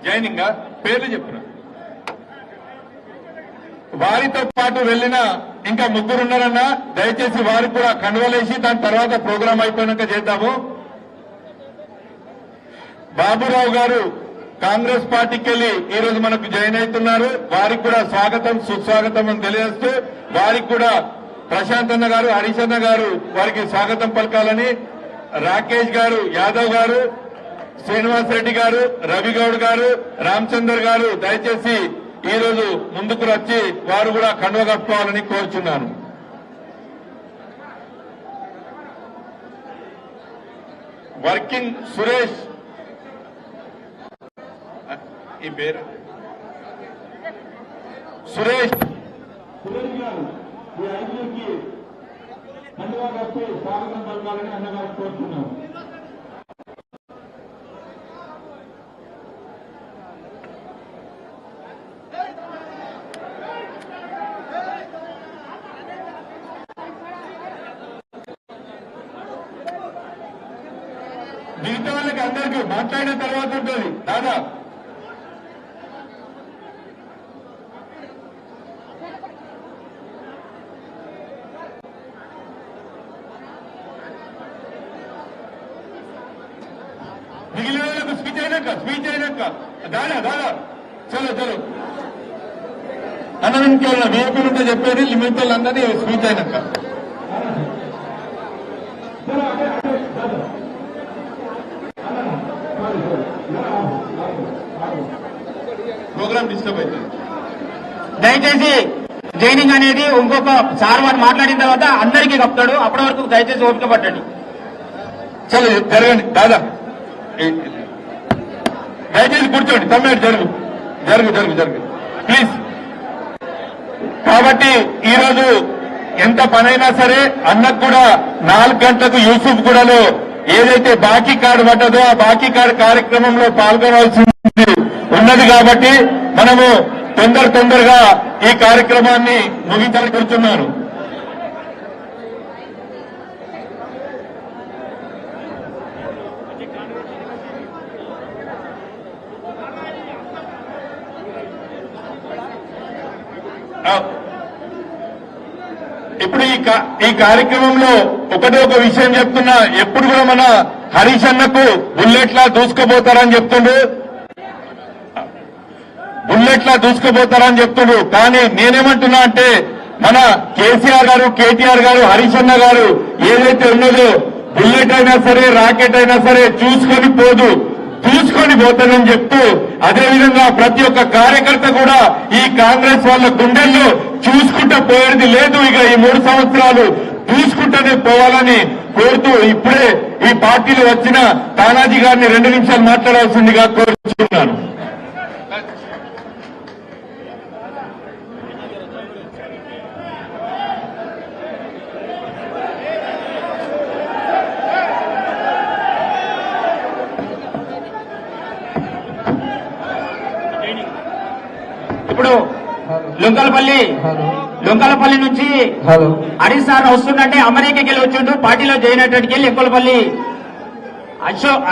Joining పేర్లు చెప్పిన వారితో పాటు వెళ్లిన ఇంకా ముగ్గురు ఉన్నారన్నా, దయచేసి వారికి కూడా కండువలేసి దాని తర్వాత ప్రోగ్రాం అయిపోయినాక చేద్దాము. బాబురావు గారు కాంగ్రెస్ పార్టీకి వెళ్లి ఈ రోజు మనకు జాయిన్ అవుతున్నారు. వారికి కూడా స్వాగతం సుస్వాగతం అని తెలియజేస్తూ వారికి కూడా ప్రశాంత్ అన్న గారు, హరీష్ అన్న గారు వారికి స్వాగతం పలకాలని, రాకేష్ గారు, యాదవ్ గారు, శ్రీనివాస్ రెడ్డి గారు, రవిగౌడ్ గారు, రామచందర్ గారు దయచేసి ఈ రోజు ముందుకు వచ్చి వారు కూడా కండువ కప్పుకోవాలని కోరుచున్నాను. వర్కింగ్ సురేష్ ఈ పేరు సురేష్ గారు ఈ ఐదుకి కండువ కప్పి స్వాగతం పలకాలని అన్నగారు కోరుచున్నాను. మిగతా వాళ్ళకి అందరికీ మాట్లాడిన తర్వాత ఉంటుంది దాదా. మిగిలిన వాళ్ళకు స్పీచ్ అయినాక దాదా చలో చలో అన్న ఇంకేమన్నా వేపీలు ఉంటే చెప్పేది లిమిట్ వాళ్ళందరినీ స్పీచ్ అయినాక ప్రోగ్రామ్ డిస్టర్బ్ అవుతుంది. దయచేసి జైనింగ్ అనేది ఇంకొక సార్ వారు మాట్లాడిన తర్వాత అందరికీ కప్తాడు. అప్పటి వరకు దయచేసి ఓపిక పట్టండి. చలో జరగండి దాదా, దయచేసి కూర్చోండి. తమ్ముడు జరుగు ప్లీజ్. కాబట్టి ఈరోజు ఎంత పనైనా సరే అన్నకు కూడా 4 గంటలకు యూసుఫ్ గూడలో ఏదైతే బాకీ కార్డు పడ్డదో ఆ బాకీ కార్డు కార్యక్రమంలో పాల్గొనవలసి ఉన్నది. కాబట్టి మనము తొందరగా ఈ కార్యక్రమాన్ని ముగించాలని కోరుతున్నాను. ఇప్పుడు ఈ కార్యక్రమంలో ఒకటే ఒక విషయం చెప్తున్నా. ఎప్పుడు కూడా మన హరీష్ అన్నకు బుల్లెట్లా దూసుకుపోతారని చెప్తుండ్రు. కానీ నేనేమంటున్నా అంటే మన కేసీఆర్ గారు, కేటీఆర్ గారు, హరీష్ అన్న గారు ఏదైతే ఉన్నదో బుల్లెట్ అయినా సరే రాకెట్ అయినా సరే చూసుకొని పోతానని చెప్తూ, అదేవిధంగా ప్రతి ఒక్క కార్యకర్త కూడా ఈ కాంగ్రెస్ వాళ్ళ గుండెల్లో చూసుకుంటూ పోయేది లేదు. ఇక ఈ 3 సంవత్సరాలు చూసుకుంటూనే పోవాలని కోరుతూ ఇప్పుడే ఈ పార్టీలో వచ్చిన తానాజీ గారిని 2 నిమిషాలు మాట్లాడాల్సిందిగా కోరుతున్నాను. ఇప్పుడు లొంకలపల్లి నుంచి హరీష్ సార్ వస్తుందంటే అమెరికాకి వెళ్ళి వచ్చిండు. పార్టీలో జాయిన్ అయ్యేటికి వెళ్ళి లొంకలపల్లి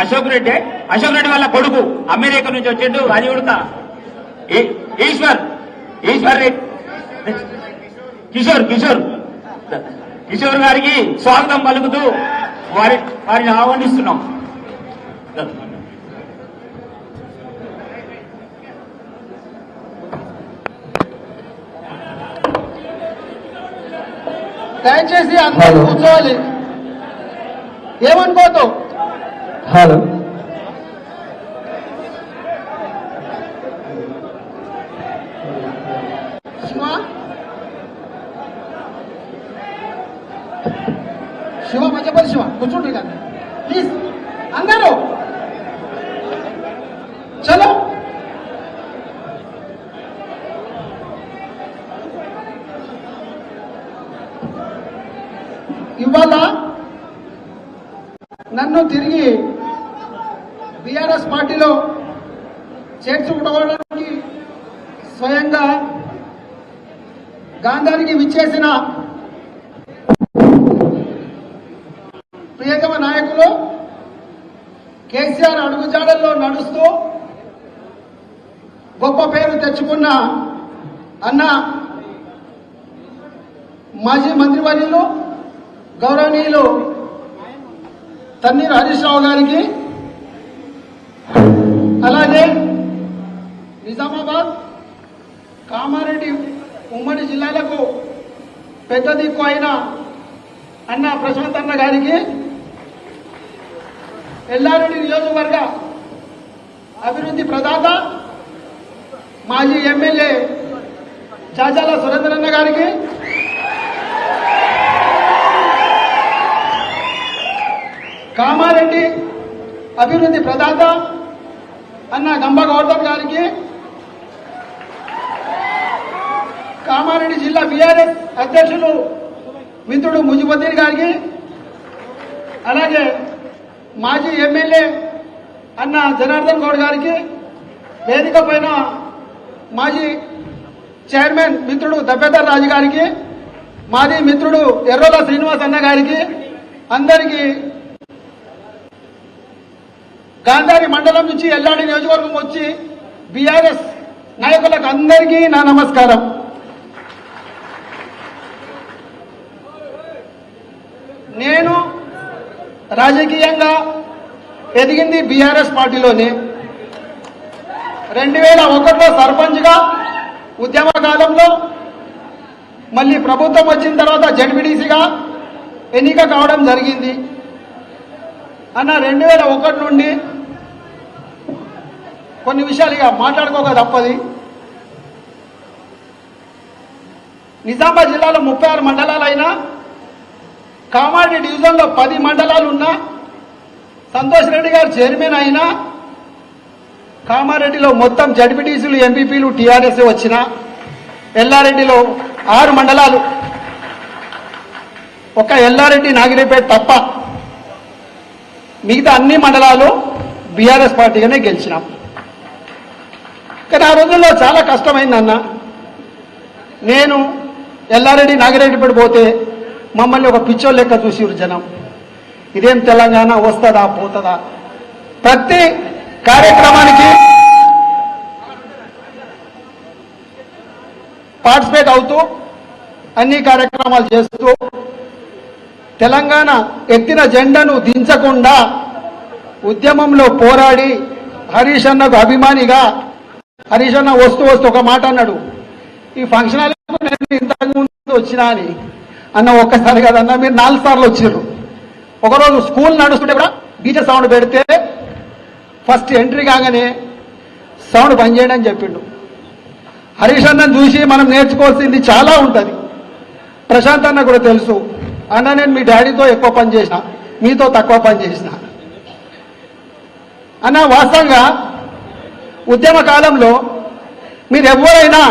అశోక్ రెడ్డి వాళ్ళ కొడుకు అమెరికా నుంచి వచ్చిండు. అది ఉడతా ఈశ్వర్ రెడ్డి కిషోర్ గారికి స్వాగతం పలుకుతూ వారిని ఆహ్వానిస్తున్నాం. దయచేసి అందరూ కూర్చోవాలి, ఏమనుకోదు. హలో శివ మధ్యపల్లి శివ కూర్చోండి కానీ ప్లీజ్ అందరూ చలో. ఇవాళ నన్ను తిరిగి బీఆర్ఎస్ పార్టీలో చేర్చుకోవడానికి స్వయంగా గాంధారికి విచ్చేసిన ప్రియతమ నాయకులు కేసీఆర్ అడుగుజాడల్లో నడుస్తూ గొప్ప పేరు తెచ్చుకున్న అన్న మాజీ మంత్రివర్యులు గౌరవనీయులు తన్నీరు హరీష్ రావు గారికి, అలాగే నిజామాబాద్ కామారెడ్డి ఉమ్మడి జిల్లాలకు పెద్ద దిక్కు అయిన అన్న ప్రశాంత్ అన్న గారికి, ఎల్లారెడ్డి నియోజకవర్గ అభివృద్ధి ప్రదాత మాజీ ఎమ్మెల్యే చాచాల సురేంద్రన్న గారికి, కామారెడ్డి అభివృద్ధి ప్రదాత అన్న గంబ గౌతమ్ గారికి, కామారెడ్డి జిల్లా బీఆర్ఎస్ అధ్యక్షులు మిత్రుడు ముజిబుద్దీన్ గారికి, అలాగే మాజీ ఎమ్మెల్యే అన్న జనార్దన్ గౌడ్ గారికి, వేదిక పైన మాజీ చైర్మన్ మిత్రుడు దబ్బేదర్ రాజు గారికి, మాజీ మిత్రుడు ఎర్రోల శ్రీనివాస్ అన్న గారికి, అందరికీ గాంధారి మండలం నుంచి ఎల్లాడి నియోజకవర్గం వచ్చి బీఆర్ఎస్ నాయకులకు అందరికీ నా నమస్కారం. నేను రాజకీయంగా ఎదిగింది బీఆర్ఎస్ పార్టీలోనే. 2001లో సర్పంచ్గా ఉద్యమ కాలంలో, మళ్ళీ ప్రభుత్వం వచ్చిన తర్వాత జడ్పీటీసీగా ఎన్నిక కావడం జరిగింది. అన్న 2001 నుండి కొన్ని విషయాలు ఇక మాట్లాడుకోక తప్పది. నిజామాబాద్ జిల్లాలో 36 మండలాలైనా, కామారెడ్డి డివిజన్లో 10 మండలాలు ఉన్నా, సంతోష్ రెడ్డి గారు చైర్మన్ అయినా, కామారెడ్డిలో మొత్తం జడ్పీటీసీలు ఎంపీపీలు టీఆర్ఎస్ వచ్చిన, ఎల్లారెడ్డిలో 6 మండలాలు, ఒక ఎల్లారెడ్డి నాగిరిపేట తప్ప మిగతా అన్ని మండలాలు బీఆర్ఎస్ పార్టీగానే గెలిచినాం. కానీ ఆ రోజుల్లో చాలా కష్టమైందన్న. నేను ఎల్లారెడ్డి నాగిరెడ్డిపేట పోతే మమ్మల్ని ఒక పిచ్చోళ్ళ లెక్క చూసిరు జనం. ఇదేం తెలంగాణ, వస్తుందా పోతుందా? ప్రతి కార్యక్రమానికి పార్టిసిపేట్ అవుతూ, అన్ని కార్యక్రమాలు చేస్తూ, తెలంగాణ ఎత్తిన జెండాను దించకుండా ఉద్యమంలో పోరాడి, హరీష్ అన్నకు అభిమానిగా, హరీష్ అన్న వస్తూ వస్తూ ఒక మాట అన్నాడు, ఈ ఫంక్షన్ హాల్కు నేను ఇంతకు ముందు వచ్చినా అని. అన్న ఒక్కసారి కదన్నా, మీరు 4 సార్లు వచ్చారు. ఒకరోజు స్కూల్ నడుస్తుంటే కూడా డీజే సౌండ్ పెడితే ఫస్ట్ ఎంట్రీ కాగానే సౌండ్ బంద్ చేయండి అని చెప్పిండు. హరీష్ అన్నను చూసి మనం నేర్చుకోవాల్సింది చాలా ఉంటుంది. ప్రశాంత్ అన్న కూడా తెలుసు, అన్న నేను మీ డాడీతో ఎక్కువ పని చేసిన, మీతో తక్కువ పని చేసిన అన్న. వాస్తవంగా ఉద్యమ కాలంలో మీరు ఎవరైనా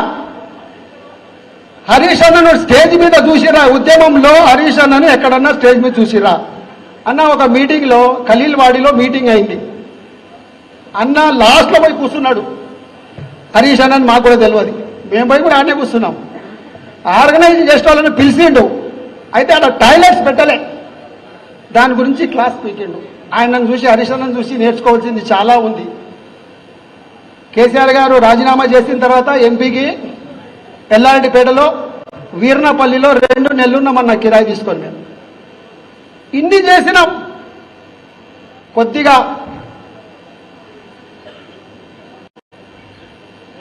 హరీష్ అన్నను స్టేజ్ మీద చూసిరా? ఉద్యమంలో హరీష్ అన్నను ఎక్కడన్నా స్టేజ్ మీద చూసిరా? అన్న ఒక మీటింగ్లో ఖలీల్వాడిలో మీటింగ్ అయింది. అన్న లాస్ట్లో పోయి కూర్చున్నాడు. హరీష్ అన్నని మాకు కూడా తెలియదు, మేము పోయి కూడా ఆడనే కూర్చున్నాం. ఆర్గనైజ్ చేసే వాళ్ళని పిలిచిండు, అయితే అక్కడ టాయిలెట్స్ పెట్టలే, దాని గురించి క్లాస్ పీకిండు. ఆయనను చూసి, హరీష్ అన్నను చూసి నేర్చుకోవాల్సింది చాలా ఉంది. కేసీఆర్ గారు రాజీనామా చేసిన తర్వాత ఎంపీకి ఎల్లారెడ్డిపేటలో వీర్నపల్లిలో 2 నెలలున్నామన్న కిరాయి తీసుకొని. మేము ఇన్ని చేసినాం. కొద్దిగా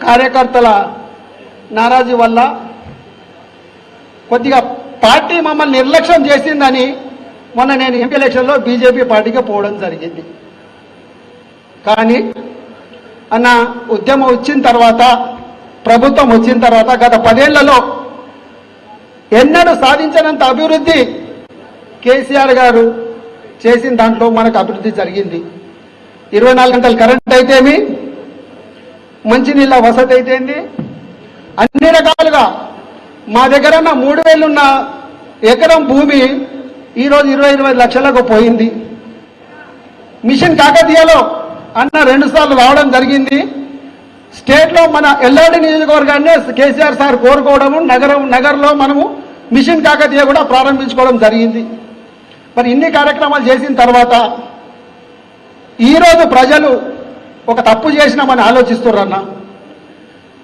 కార్యకర్తల నారాజీ వల్ల, కొద్దిగా పార్టీ మమ్మల్ని నిర్లక్ష్యం చేసిందని మొన్న నేను ఎంపీ ఎలక్షన్లో బీజేపీ పార్టీకి పోవడం జరిగింది. కానీ అన్న ఉద్యమం వచ్చిన తర్వాత, ప్రభుత్వం వచ్చిన తర్వాత గత 10 ఏళ్లలో ఎన్నడూ సాధించినంత అభివృద్ధి కేసీఆర్ గారు చేసిన దాంట్లో మనకు అభివృద్ధి జరిగింది. 24 గంటల కరెంట్ అయితేమి, మంచినీళ్ళ వసతి అయితేంది, అన్ని రకాలుగా మా దగ్గర 3,000 ఉన్న ఎకరం భూమి ఈరోజు 20-25 లక్షలకు పోయింది. మిషన్ కాకతీయలో అన్న 2 సార్లు రావడం జరిగింది. స్టేట్లో మన ఎల్లారెడ్డి నియోజకవర్గాన్ని కేసీఆర్ సార్ కోరుకోవడము, నగరంలో మనము మిషన్ కాకతీయ కూడా ప్రారంభించుకోవడం జరిగింది. మరి ఇన్ని కార్యక్రమాలు చేసిన తర్వాత ఈరోజు ప్రజలు ఒక తప్పు చేసినామని ఆలోచిస్తున్నారన్న.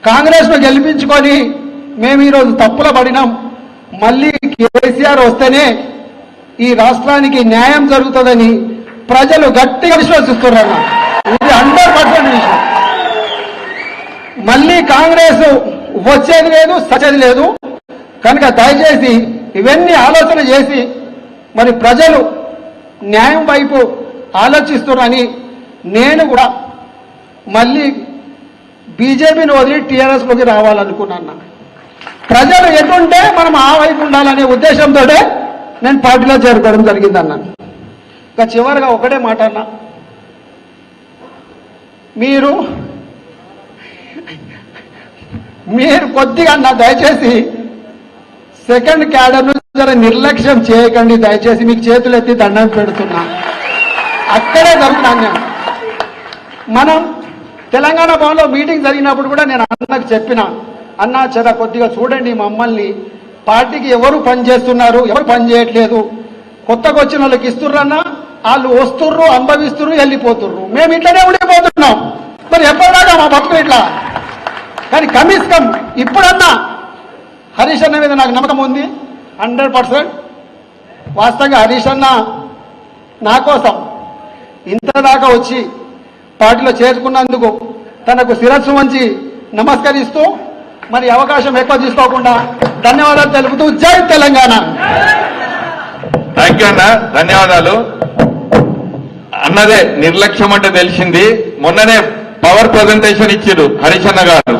కాంగ్రెస్ను గెలిపించుకొని మేము ఈరోజు తప్పుల పడినాం. మళ్ళీ కేసీఆర్ వస్తేనే ఈ రాష్ట్రానికి న్యాయం జరుగుతుందని ప్రజలు గట్టిగా విశ్వసిస్తున్నారు. ఇది 100% విషయం. మళ్ళీ కాంగ్రెస్ వచ్చేది లేదు, సచ్చేది లేదు. కనుక దయచేసి ఇవన్నీ ఆలోచన చేసి మరి ప్రజలు న్యాయం వైపు ఆలోచిస్తున్నారని నేను కూడా మళ్ళీ బీజేపీని వదిలి టీఆర్ఎస్లోకి రావాలనుకున్నాను. ప్రజలు ఎటుంటే మనం ఆ వైపు ఉండాలనే ఉద్దేశంతో నేను పార్టీలో చేరుకోవడం జరిగిందన్నాను. ఇంకా చివరిగా ఒకటే మాట అన్నా, మీరు కొద్దిగా అన్న దయచేసి సెకండ్ క్యాడర్ను జర నిర్లక్ష్యం చేయకండి. దయచేసి మీకు చేతులు ఎత్తి దండం పెడుతున్నా. అక్కడే జరుగుతుంది. మనం తెలంగాణ భవన్లో మీటింగ్ జరిగినప్పుడు కూడా నేను అన్నకు చెప్పిన, అన్నా చద కొద్దిగా చూడండి మమ్మల్ని, పార్టీకి ఎవరు పని చేస్తున్నారు, ఎవరు పని చేయట్లేదు, కొత్తగా వచ్చిన వాళ్ళకి ఇస్తుర్రన్నా, వాళ్ళు వస్తుర్రు, అనుభవిస్తుర్రు, వెళ్ళిపోతుర్రు, మేము ఇట్లనే ఉండిపోతున్నాం. మరి ఎప్పటిదాకా మా బతుకు ఇట్లా? కానీ కమిస్కం ఇప్పుడన్నా హరీష్ అన్న మీద నాకు నమ్మకం ఉంది 100%. వాస్తవంగా హరీష్ అన్న నా కోసం ఇంత దాకా వచ్చి పార్టీలో చేర్చుకున్నందుకు తనకు శిరస్సు వంచి నమస్కరిస్తూ మరి అవకాశం ఎక్కువ తీసుకోకుండా ధన్యవాదాలు తెలుపుతూ జై తెలంగాణ. థ్యాంక్ యూ అన్న, ధన్యవాదాలు. అన్నదే నిర్లక్ష్యం అంటే తెలిసింది. మొన్ననే పవర్ ప్రజెంటేషన్ ఇచ్చారు హరీష్ అన్న గారు.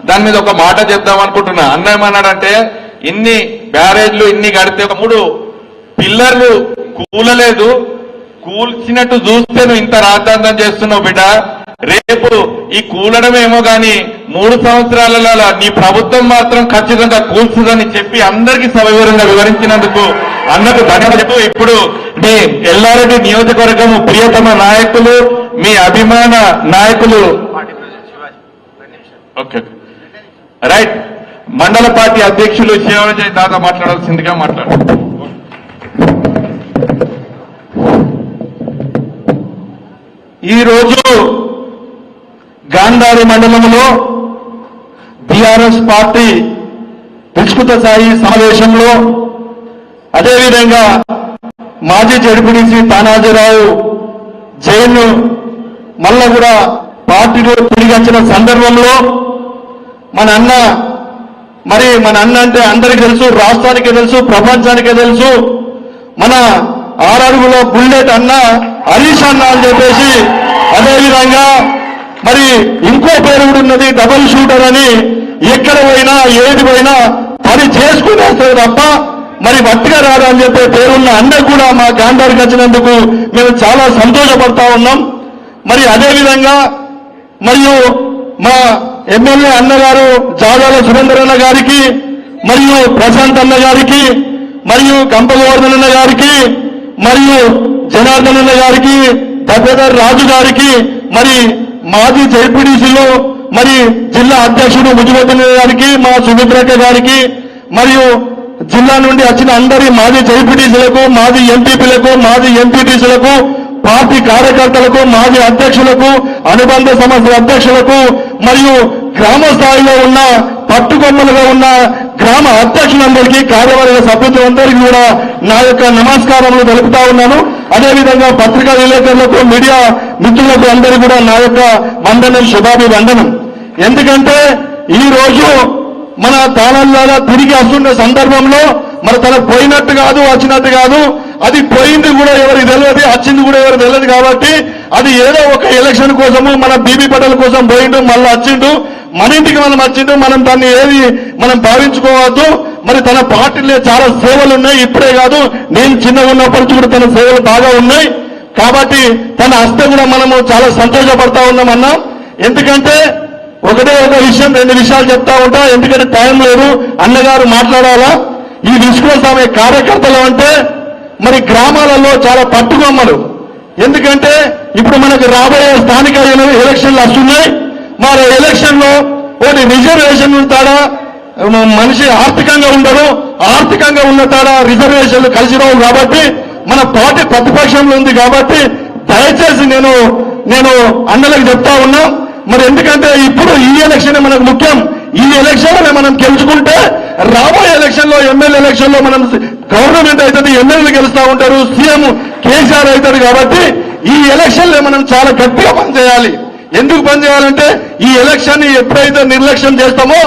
దాని మీద ఒక మాట చెప్దాం అనుకుంటున్నా. అన్న ఏమన్నాడంటే, ఇన్ని బ్యారేజ్లు ఇన్ని కడితే 3 పిల్లర్లు కూలలేదు, కూల్చినట్టు చూస్తే నువ్వు ఇంత రాద్ధాంతం చేస్తున్నావు బిడ్డ, రేపు ఈ కూలడమేమో గాని 3 సంవత్సరాలలో నీ ప్రభుత్వం మాత్రం ఖచ్చితంగా కూల్చుదని చెప్పి అందరికీ సవివరంగా వివరించినందుకు అన్నకు ధన్యవాదాలు. ఇప్పుడు మీ ఎల్లారెడ్డి నియోజకవర్గం ప్రియతమ నాయకులు, మీ అభిమాన నాయకులు, ఓకే రైట్, మండల పార్టీ అధ్యక్షులు శివజయ్ దాదా మాట్లాడాల్సిందిగా మాట్లాడారు. ఈరోజు గాంధారి మండలంలో టిఆర్ఎస్ పార్టీ విస్తృత స్థాయి సమావేశంలో, అదేవిధంగా మాజీ జడ్పీటీసీ తానాజీరావు జైన్ మళ్ళా కూడా పార్టీలో తిరిగి వచ్చిన సందర్భంలో మన అన్న అంటే అందరికీ తెలుసు, రాష్ట్రానికి తెలుసు, ప్రపంచానికే తెలుసు, మన 6 అడుగుల బుల్లెట్ అన్న హరీష్ అన్న అని చెప్పేసి, అదేవిధంగా మరి ఇంకో పేరు కూడా ఉన్నది డబుల్ షూటర్ అని. ఎక్కడ పోయినా ఏది పోయినా పని చేసుకునేస్తారు తప్ప మరి వట్టిగా రాదు అని చెప్పే పేరున్న అన్న కూడా మా గాంధారికి వచ్చినందుకు మేము చాలా సంతోషపడతా ఉన్నాం. మరి అదేవిధంగా మరియు మా ఎమ్మెల్యే అన్నగారు జాదాల సురేందర్ అన్న గారికి, మరియు ప్రశాంత్ అన్న గారికి, మరియు గంపగోవర్ధన్ అన్న గారికి, మరియు జనార్దన్ అన్న గారికి, దబ్బేదార్ రాజు గారికి, మరి మాజీ జడ్పీటీసీలు, మరి జిల్లా అధ్యక్షుడు ముజుబద్దన్ గారికి, మా సుమిత్రక్క గారికి, మరియు జిల్లా నుండి వచ్చిన అందరి మాజీ జడ్పీటీసీలకు, మాజీ ఎంపీపీలకు, మాజీ ఎంపీటీసీలకు, పార్టీ కార్యకర్తలకు, మాజీ అధ్యక్షులకు, అనుబంధ సంస్థల అధ్యక్షులకు, మరియు గ్రామ స్థాయిలో ఉన్న పట్టుకొమ్మలుగా ఉన్న గ్రామ అధ్యక్షులందరికీ, కార్యవర్గ సభ్యులందరికీ కూడా నా యొక్క నమస్కారములు తెలుపుతా ఉన్నాను. అదేవిధంగా పత్రికా విలేకరులకు, మీడియా మిత్రులకు అందరూ కూడా నా యొక్క వందనం, శుభాభివందనం. ఎందుకంటే ఈ రోజు మన తాళాల తిరిగి వస్తున్న సందర్భంలో మరి తన పోయినట్టు కాదు, వచ్చినట్టు కాదు, అది పోయింది కూడా ఎవరికి తెలియదు, వచ్చింది కూడా ఎవరికి తెలియదు. కాబట్టి అది ఏదో ఒక ఎలక్షన్ కోసము మన బీబీ పటేల్ కోసం పోయిండు, మళ్ళీ వచ్చిండు, మన ఇంటికి మనం వచ్చిండు, మనం దాన్ని ఏది మనం భావించుకోవద్దు. మరి తన పార్టీలో చాలా సేవలు ఉన్నాయి, ఇప్పుడే కాదు నేను చిన్నగా ఉన్నప్పటి నుంచి కూడా తన సేవలు బాగా ఉన్నాయి. కాబట్టి తన హస్తం కూడా మనము చాలా సంతోషపడతా ఉన్నామన్నా. ఎందుకంటే ఒకటే ఒక విషయం, 2 విషయాలు చెప్తా ఉంటా, ఎందుకంటే టైం లేదు, అన్నగారు మాట్లాడాలా. ఈ విశ్వస్వామి కార్యకర్తలు అంటే మరి గ్రామాలలో చాలా పట్టుకొమ్మలు. ఎందుకంటే ఇప్పుడు మనకు రాబోయే స్థానిక ఎలక్షన్లు వస్తున్నాయి. మరి ఎలక్షన్ లో ఒకటి రిజర్వేషన్ తాడా మనిషి ఆర్థికంగా ఉండరు, ఆర్థికంగా ఉన్న తాడా రిజర్వేషన్లు కలిసి రావు. కాబట్టి మన పార్టీ ప్రతిపక్షంలో ఉంది. కాబట్టి దయచేసి నేను అన్నలకు చెప్తా ఉన్నా, మరి ఎందుకంటే ఇప్పుడు ఈ ఎలక్షన్ మనకు ముఖ్యం. ఈ ఎలక్షన్ మనం గెలుచుకుంటే రాబోయే ఎలక్షన్ లో ఎమ్మెల్యే ఎలక్షన్ లో మనం గవర్నమెంట్ అవుతుంది, ఎమ్మెల్యేలు గెలుస్తా ఉంటారు, సీఎం కేసీఆర్ అవుతాడు. కాబట్టి ఈ ఎలక్షన్ లో మనం చాలా గట్టిగా పనిచేయాలి. ఎందుకు పనిచేయాలంటే ఈ ఎలక్షన్ ఎప్పుడైతే నిర్లక్ష్యం చేస్తామో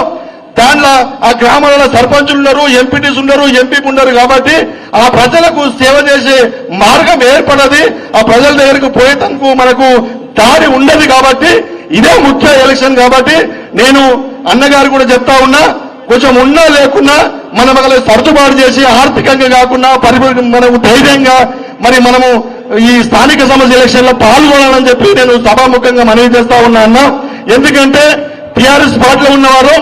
దాంట్లో ఆ గ్రామాలలో సర్పంచులు ఉన్నారు, ఎంపీటీస్ ఉన్నారు, ఎంపీ ఉండరు. కాబట్టి ఆ ప్రజలకు సేవ చేసే మార్గం ఏర్పడది, ఆ ప్రజల దగ్గరకు పోయేందుకు మనకు దారి ఉండదు. కాబట్టి ఇదే ముఖ్య ఎలక్షన్. కాబట్టి నేను అన్నగారు కూడా చెప్తా ఉన్నా, కొంచెం ఉన్నా లేకున్నా మనం అక్కడ సర్దుబాటు చేసి ఆర్థికంగా కాకుండా మనము ధైర్యంగా మనము ఈ స్థానిక సంస్థ ఎలక్షన్ లో పాల్గొనాలని చెప్పి నేను సభాముఖంగా మనవి చేస్తా ఉన్నా అన్న. ఎందుకంటే టీఆర్ఎస్ పార్టీలో ఉన్నవారు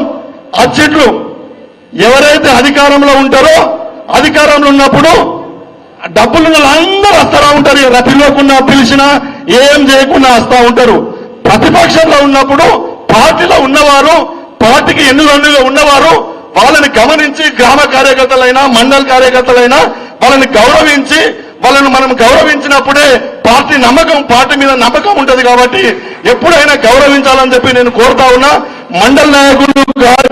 అధ్యక్షులు ఎవరైతే అధికారంలో ఉంటారో అధికారంలో ఉన్నప్పుడు డబ్బులు అందరూ వస్తూ ఉంటారు, పిలవకుండా పిలిచినా ఏం చేయకుండా వస్తూ ఉంటారు. ప్రతిపక్షంలో ఉన్నప్పుడు పార్టీలో ఉన్నవారు, పార్టీకి ఎన్నుగా ఉన్నవారు వాళ్ళని గమనించి గ్రామ కార్యకర్తలైనా మండల కార్యకర్తలైనా వాళ్ళని గౌరవించి వాళ్ళను మనం గౌరవించినప్పుడే పార్టీ మీద నమ్మకం ఉంటది. కాబట్టి ఎప్పుడైనా గౌరవించాలని చెప్పి నేను కోరుతా ఉన్నా. మండల నాయకులు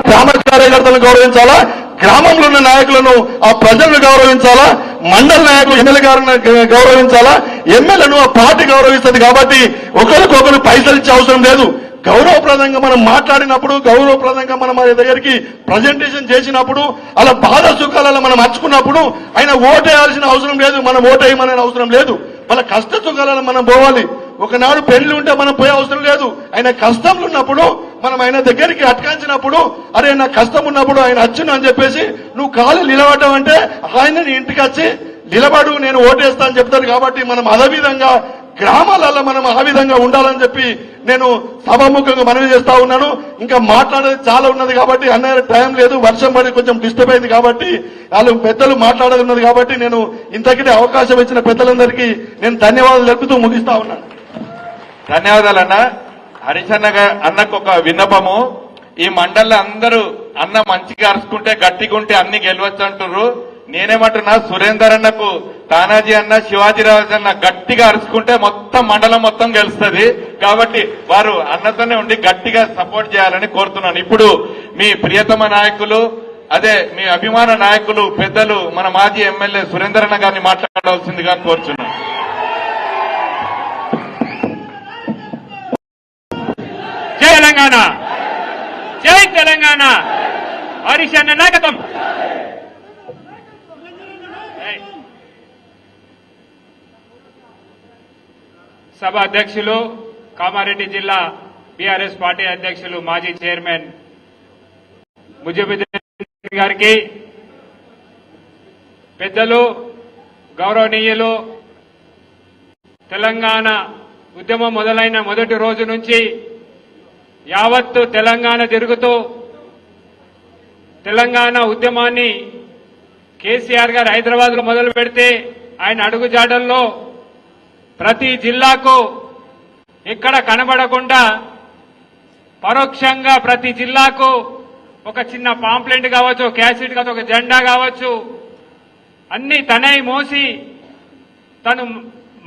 గ్రామ కార్యకర్తలను గౌరవించాలా, గ్రామంలో ఉన్న నాయకులను ఆ ప్రజలను గౌరవించాలా, మండల నాయకులు ఎమ్మెల్యే గారిని గౌరవించాలా, ఎమ్మెల్యేను ఆ పార్టీ గౌరవిస్తుంది. కాబట్టి ఒకరికొకరు పైసలు ఇచ్చే అవసరం లేదు. గౌరవప్రదంగా మనం మాట్లాడినప్పుడు, గౌరవప్రదంగా మనం మన దగ్గరికి ప్రజెంటేషన్ చేసినప్పుడు, అలా బాధ సుఖాలలో మనం అర్చుకున్నప్పుడు ఆయన ఓటేయాల్సిన అవసరం లేదు, మనం ఓటేయమనే అవసరం లేదు. వాళ్ళ కష్ట సుఖాలలో మనం పోవాలి. ఒకనాడు పెళ్లి ఉంటే మనం పోయే అవసరం లేదు. ఆయన కష్టంలో ఉన్నప్పుడు మనం ఆయన దగ్గరికి అటకాంచినప్పుడు, అరే నా కష్టం ఉన్నప్పుడు ఆయన వచ్చును అని చెప్పేసి నువ్వు కాలు నిలబడటం అంటే ఆయన నీ ఇంటికి వచ్చి నిలబడు, నేను ఓటేస్తా అని చెప్తారు. కాబట్టి మనం అదే విధంగా గ్రామాలలో మనం ఆ విధంగా ఉండాలని చెప్పి నేను సభాముఖంగా మనవి చేస్తా ఉన్నాను. ఇంకా మాట్లాడేది చాలా ఉన్నది కాబట్టి అన్నయ్య టైం లేదు, వర్షం పడి కొంచెం డిస్టర్బ్ అయింది. కాబట్టి వాళ్ళు పెద్దలు మాట్లాడేది ఉన్నది. కాబట్టి నేను ఇంతకిటే అవకాశం ఇచ్చిన పెద్దలందరికీ నేను ధన్యవాదాలు తెలుపుతూ ముగిస్తా ఉన్నాను. ధన్యవాదాలన్న. హరిశన్న అన్నకు ఒక విన్నపము. ఈ మండల్లో అందరూ అన్న మంచిగా అరుచుకుంటే గట్టిగా ఉంటే అన్ని గెలవచ్చు అంటున్నారు. నేనేమంటున్నా, సురేందర్ అన్నకు తానాజీ అన్న, శివాజీరాజు అన్న గట్టిగా అరుచుకుంటే మొత్తం మండలం మొత్తం గెలుస్తుంది. కాబట్టి వారు అన్నతోనే ఉండి గట్టిగా సపోర్ట్ చేయాలని కోరుతున్నాను. ఇప్పుడు మీ ప్రియతమ నాయకులు, అదే మీ అభిమాన నాయకులు, పెద్దలు మన మాజీ ఎమ్మెల్యే సురేందర్ అన్న గారిని మాట్లాడవలసిందిగా కోరుచున్నాను. జై తెలంగాణ, జై తెలంగాణ, హరిశన్న నాయకత్వం. సభ అధ్యక్షులు, కామారెడ్డి జిల్లా బీఆర్ఎస్ పార్టీ అధ్యక్షులు, మాజీ చైర్మన్ ముజీబుద్దీన్ గారికి, పెద్దలు, గౌరవనీయులు, తెలంగాణ ఉద్యమం మొదలైన మొదటి రోజు నుంచి యావత్తు తెలంగాణ తిరుగుతూ తెలంగాణ ఉద్యమాన్ని కేసీఆర్ గారు హైదరాబాద్ లో మొదలు పెడితే ఆయన అడుగుజాడల్లో ప్రతి జిల్లాకు ఎక్కడ కనబడకుండా పరోక్షంగా ప్రతి జిల్లాకు ఒక చిన్న పాంప్లెంట్ కావచ్చు, క్యాసెట్ కావచ్చు, ఒక జెండా కావచ్చు, అన్ని తనై మోసి తను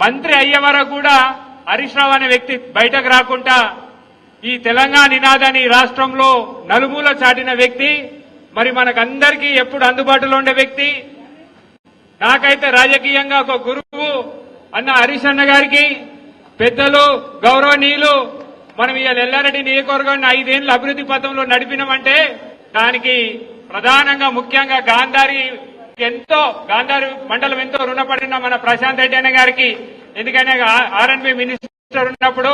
మంత్రి అయ్యే వరకు కూడా హరీష్ రావు అనే వ్యక్తి బయటకు రాకుండా ఈ తెలంగాణ నినాదాన్ని రాష్ట్రంలో నలుమూల చాటిన వ్యక్తి, మరి మనకందరికీ ఎప్పుడు అందుబాటులో ఉండే వ్యక్తి. నాకైతే రాజకీయంగా ఒక గురువు అన్న హరీష్ అన్న గారికి, పెద్దలు, గౌరవనీయులు, మనం ఇవాళ ఎల్లారెడ్డి నియోజకవర్గాన్ని 5 ఏళ్ల అభివృద్ధి పథంలో నడిపినామంటే దానికి ప్రధానంగా ముఖ్యంగా గాంధారి మండలం ఎంతో రుణపడిన మన ప్రశాంత్ రెడ్డి అన్న గారికి. ఎందుకంటే ఆర్ఎండ్బి మినిస్టర్ ఉన్నప్పుడు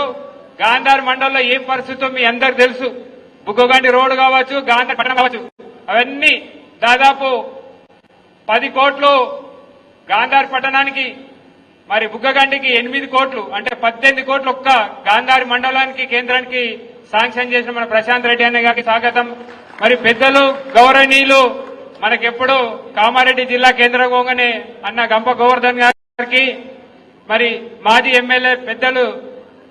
గాంధారి మండలంలో ఏం పరిస్థితో మీ అందరికి తెలుసు. బుగ్గగండి రోడ్డు కావచ్చు, గాంధారి పట్టణం కావచ్చు, అవన్నీ దాదాపు 10 కోట్లు గాంధారి పట్టణానికి, మరి బుగ్గగండికి 8 కోట్లు, అంటే 18 కోట్లు ఒక్క గాంధారి మండలానికి కేంద్రానికి శాంక్షన్ చేసిన మన ప్రశాంత్ రెడ్డి అన్న గారికి స్వాగతం. మరి పెద్దలు, గౌరవనీయులు, మనకెప్పుడు కామారెడ్డి జిల్లా కేంద్రంగానే అన్న గంప గోవర్ధన్ గారికి, మరి మాజీ ఎమ్మెల్యే పెద్దలు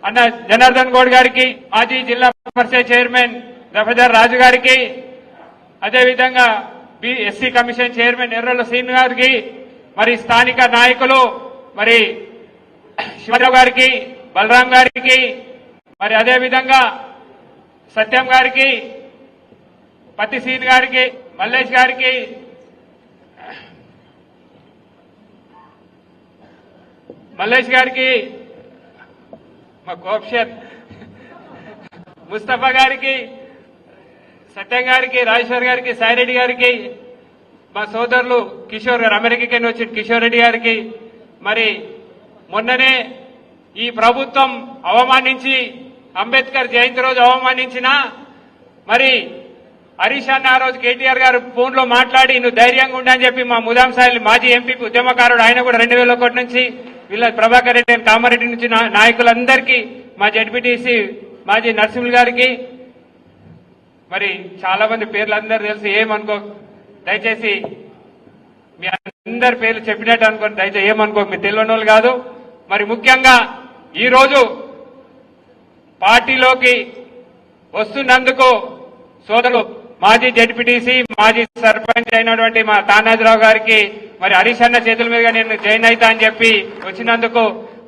అన్న జనార్దన్ గౌడ్ గారికి, మాజీ జిల్లా పరిషత్ చైర్మన్ దఫేదార్ రాజు గారికి, అదేవిధంగా SC commission chairman Errala Srinu గారికి, మరి స్థానిక నాయకులు మరి శివరావు గారికి, బలరాం గారికి, మరి అదేవిధంగా సత్యం గారికి, పత్తి సీన్ గారికి, మల్లేష్ గారికి, మా కోప్షన్ ముస్తఫా గారికి, సత్యం గారికి, రాజేశ్వర్ గారికి, సాయిరెడ్డి గారికి, మా సోదరులు కిషోర్ గారు అమెరికాకి వచ్చిన కిషోర్ రెడ్డి గారికి, మరి మొన్ననే ఈ ప్రభుత్వం అవమానించి అంబేద్కర్ జయంతి రోజు అవమానించిన మరి హరీష్ అన్న ఆ రోజు కేటీఆర్ గారు ఫోన్ లో మాట్లాడి నువ్వు ధైర్యంగా ఉండని చెప్పి మా ముదాం సాయిల్ మాజీ ఎంపీ ఉద్యమకారుడు ఆయన కూడా 2001 నుంచి వీళ్ళ ప్రభాకర్ రెడ్డి కామారెడ్డి నుంచి నాయకులందరికీ, మా జడ్పీటీసీ మాజీ నరసింహులు గారికి, మరి చాలా మంది పేర్లు అందరూ తెలుసు, ఏమనుకో దయచేసి మీ అందరి పేర్లు చెప్పినట్టు అనుకోండి, దయచేసి ఏమనుకో, మీరు తెలియని వాళ్ళు కాదు. మరి ముఖ్యంగా ఈరోజు పార్టీలోకి వస్తున్నందుకు సోదరులు మాజీ జడ్పీటీసీ మాజీ సర్పంచ్ అయినటువంటి మా తానాజీరావు గారికి మరి హరీష్ అన్న చేతుల మీదుగా నేను జాయిన్ అవుతా అని చెప్పి వచ్చినందుకు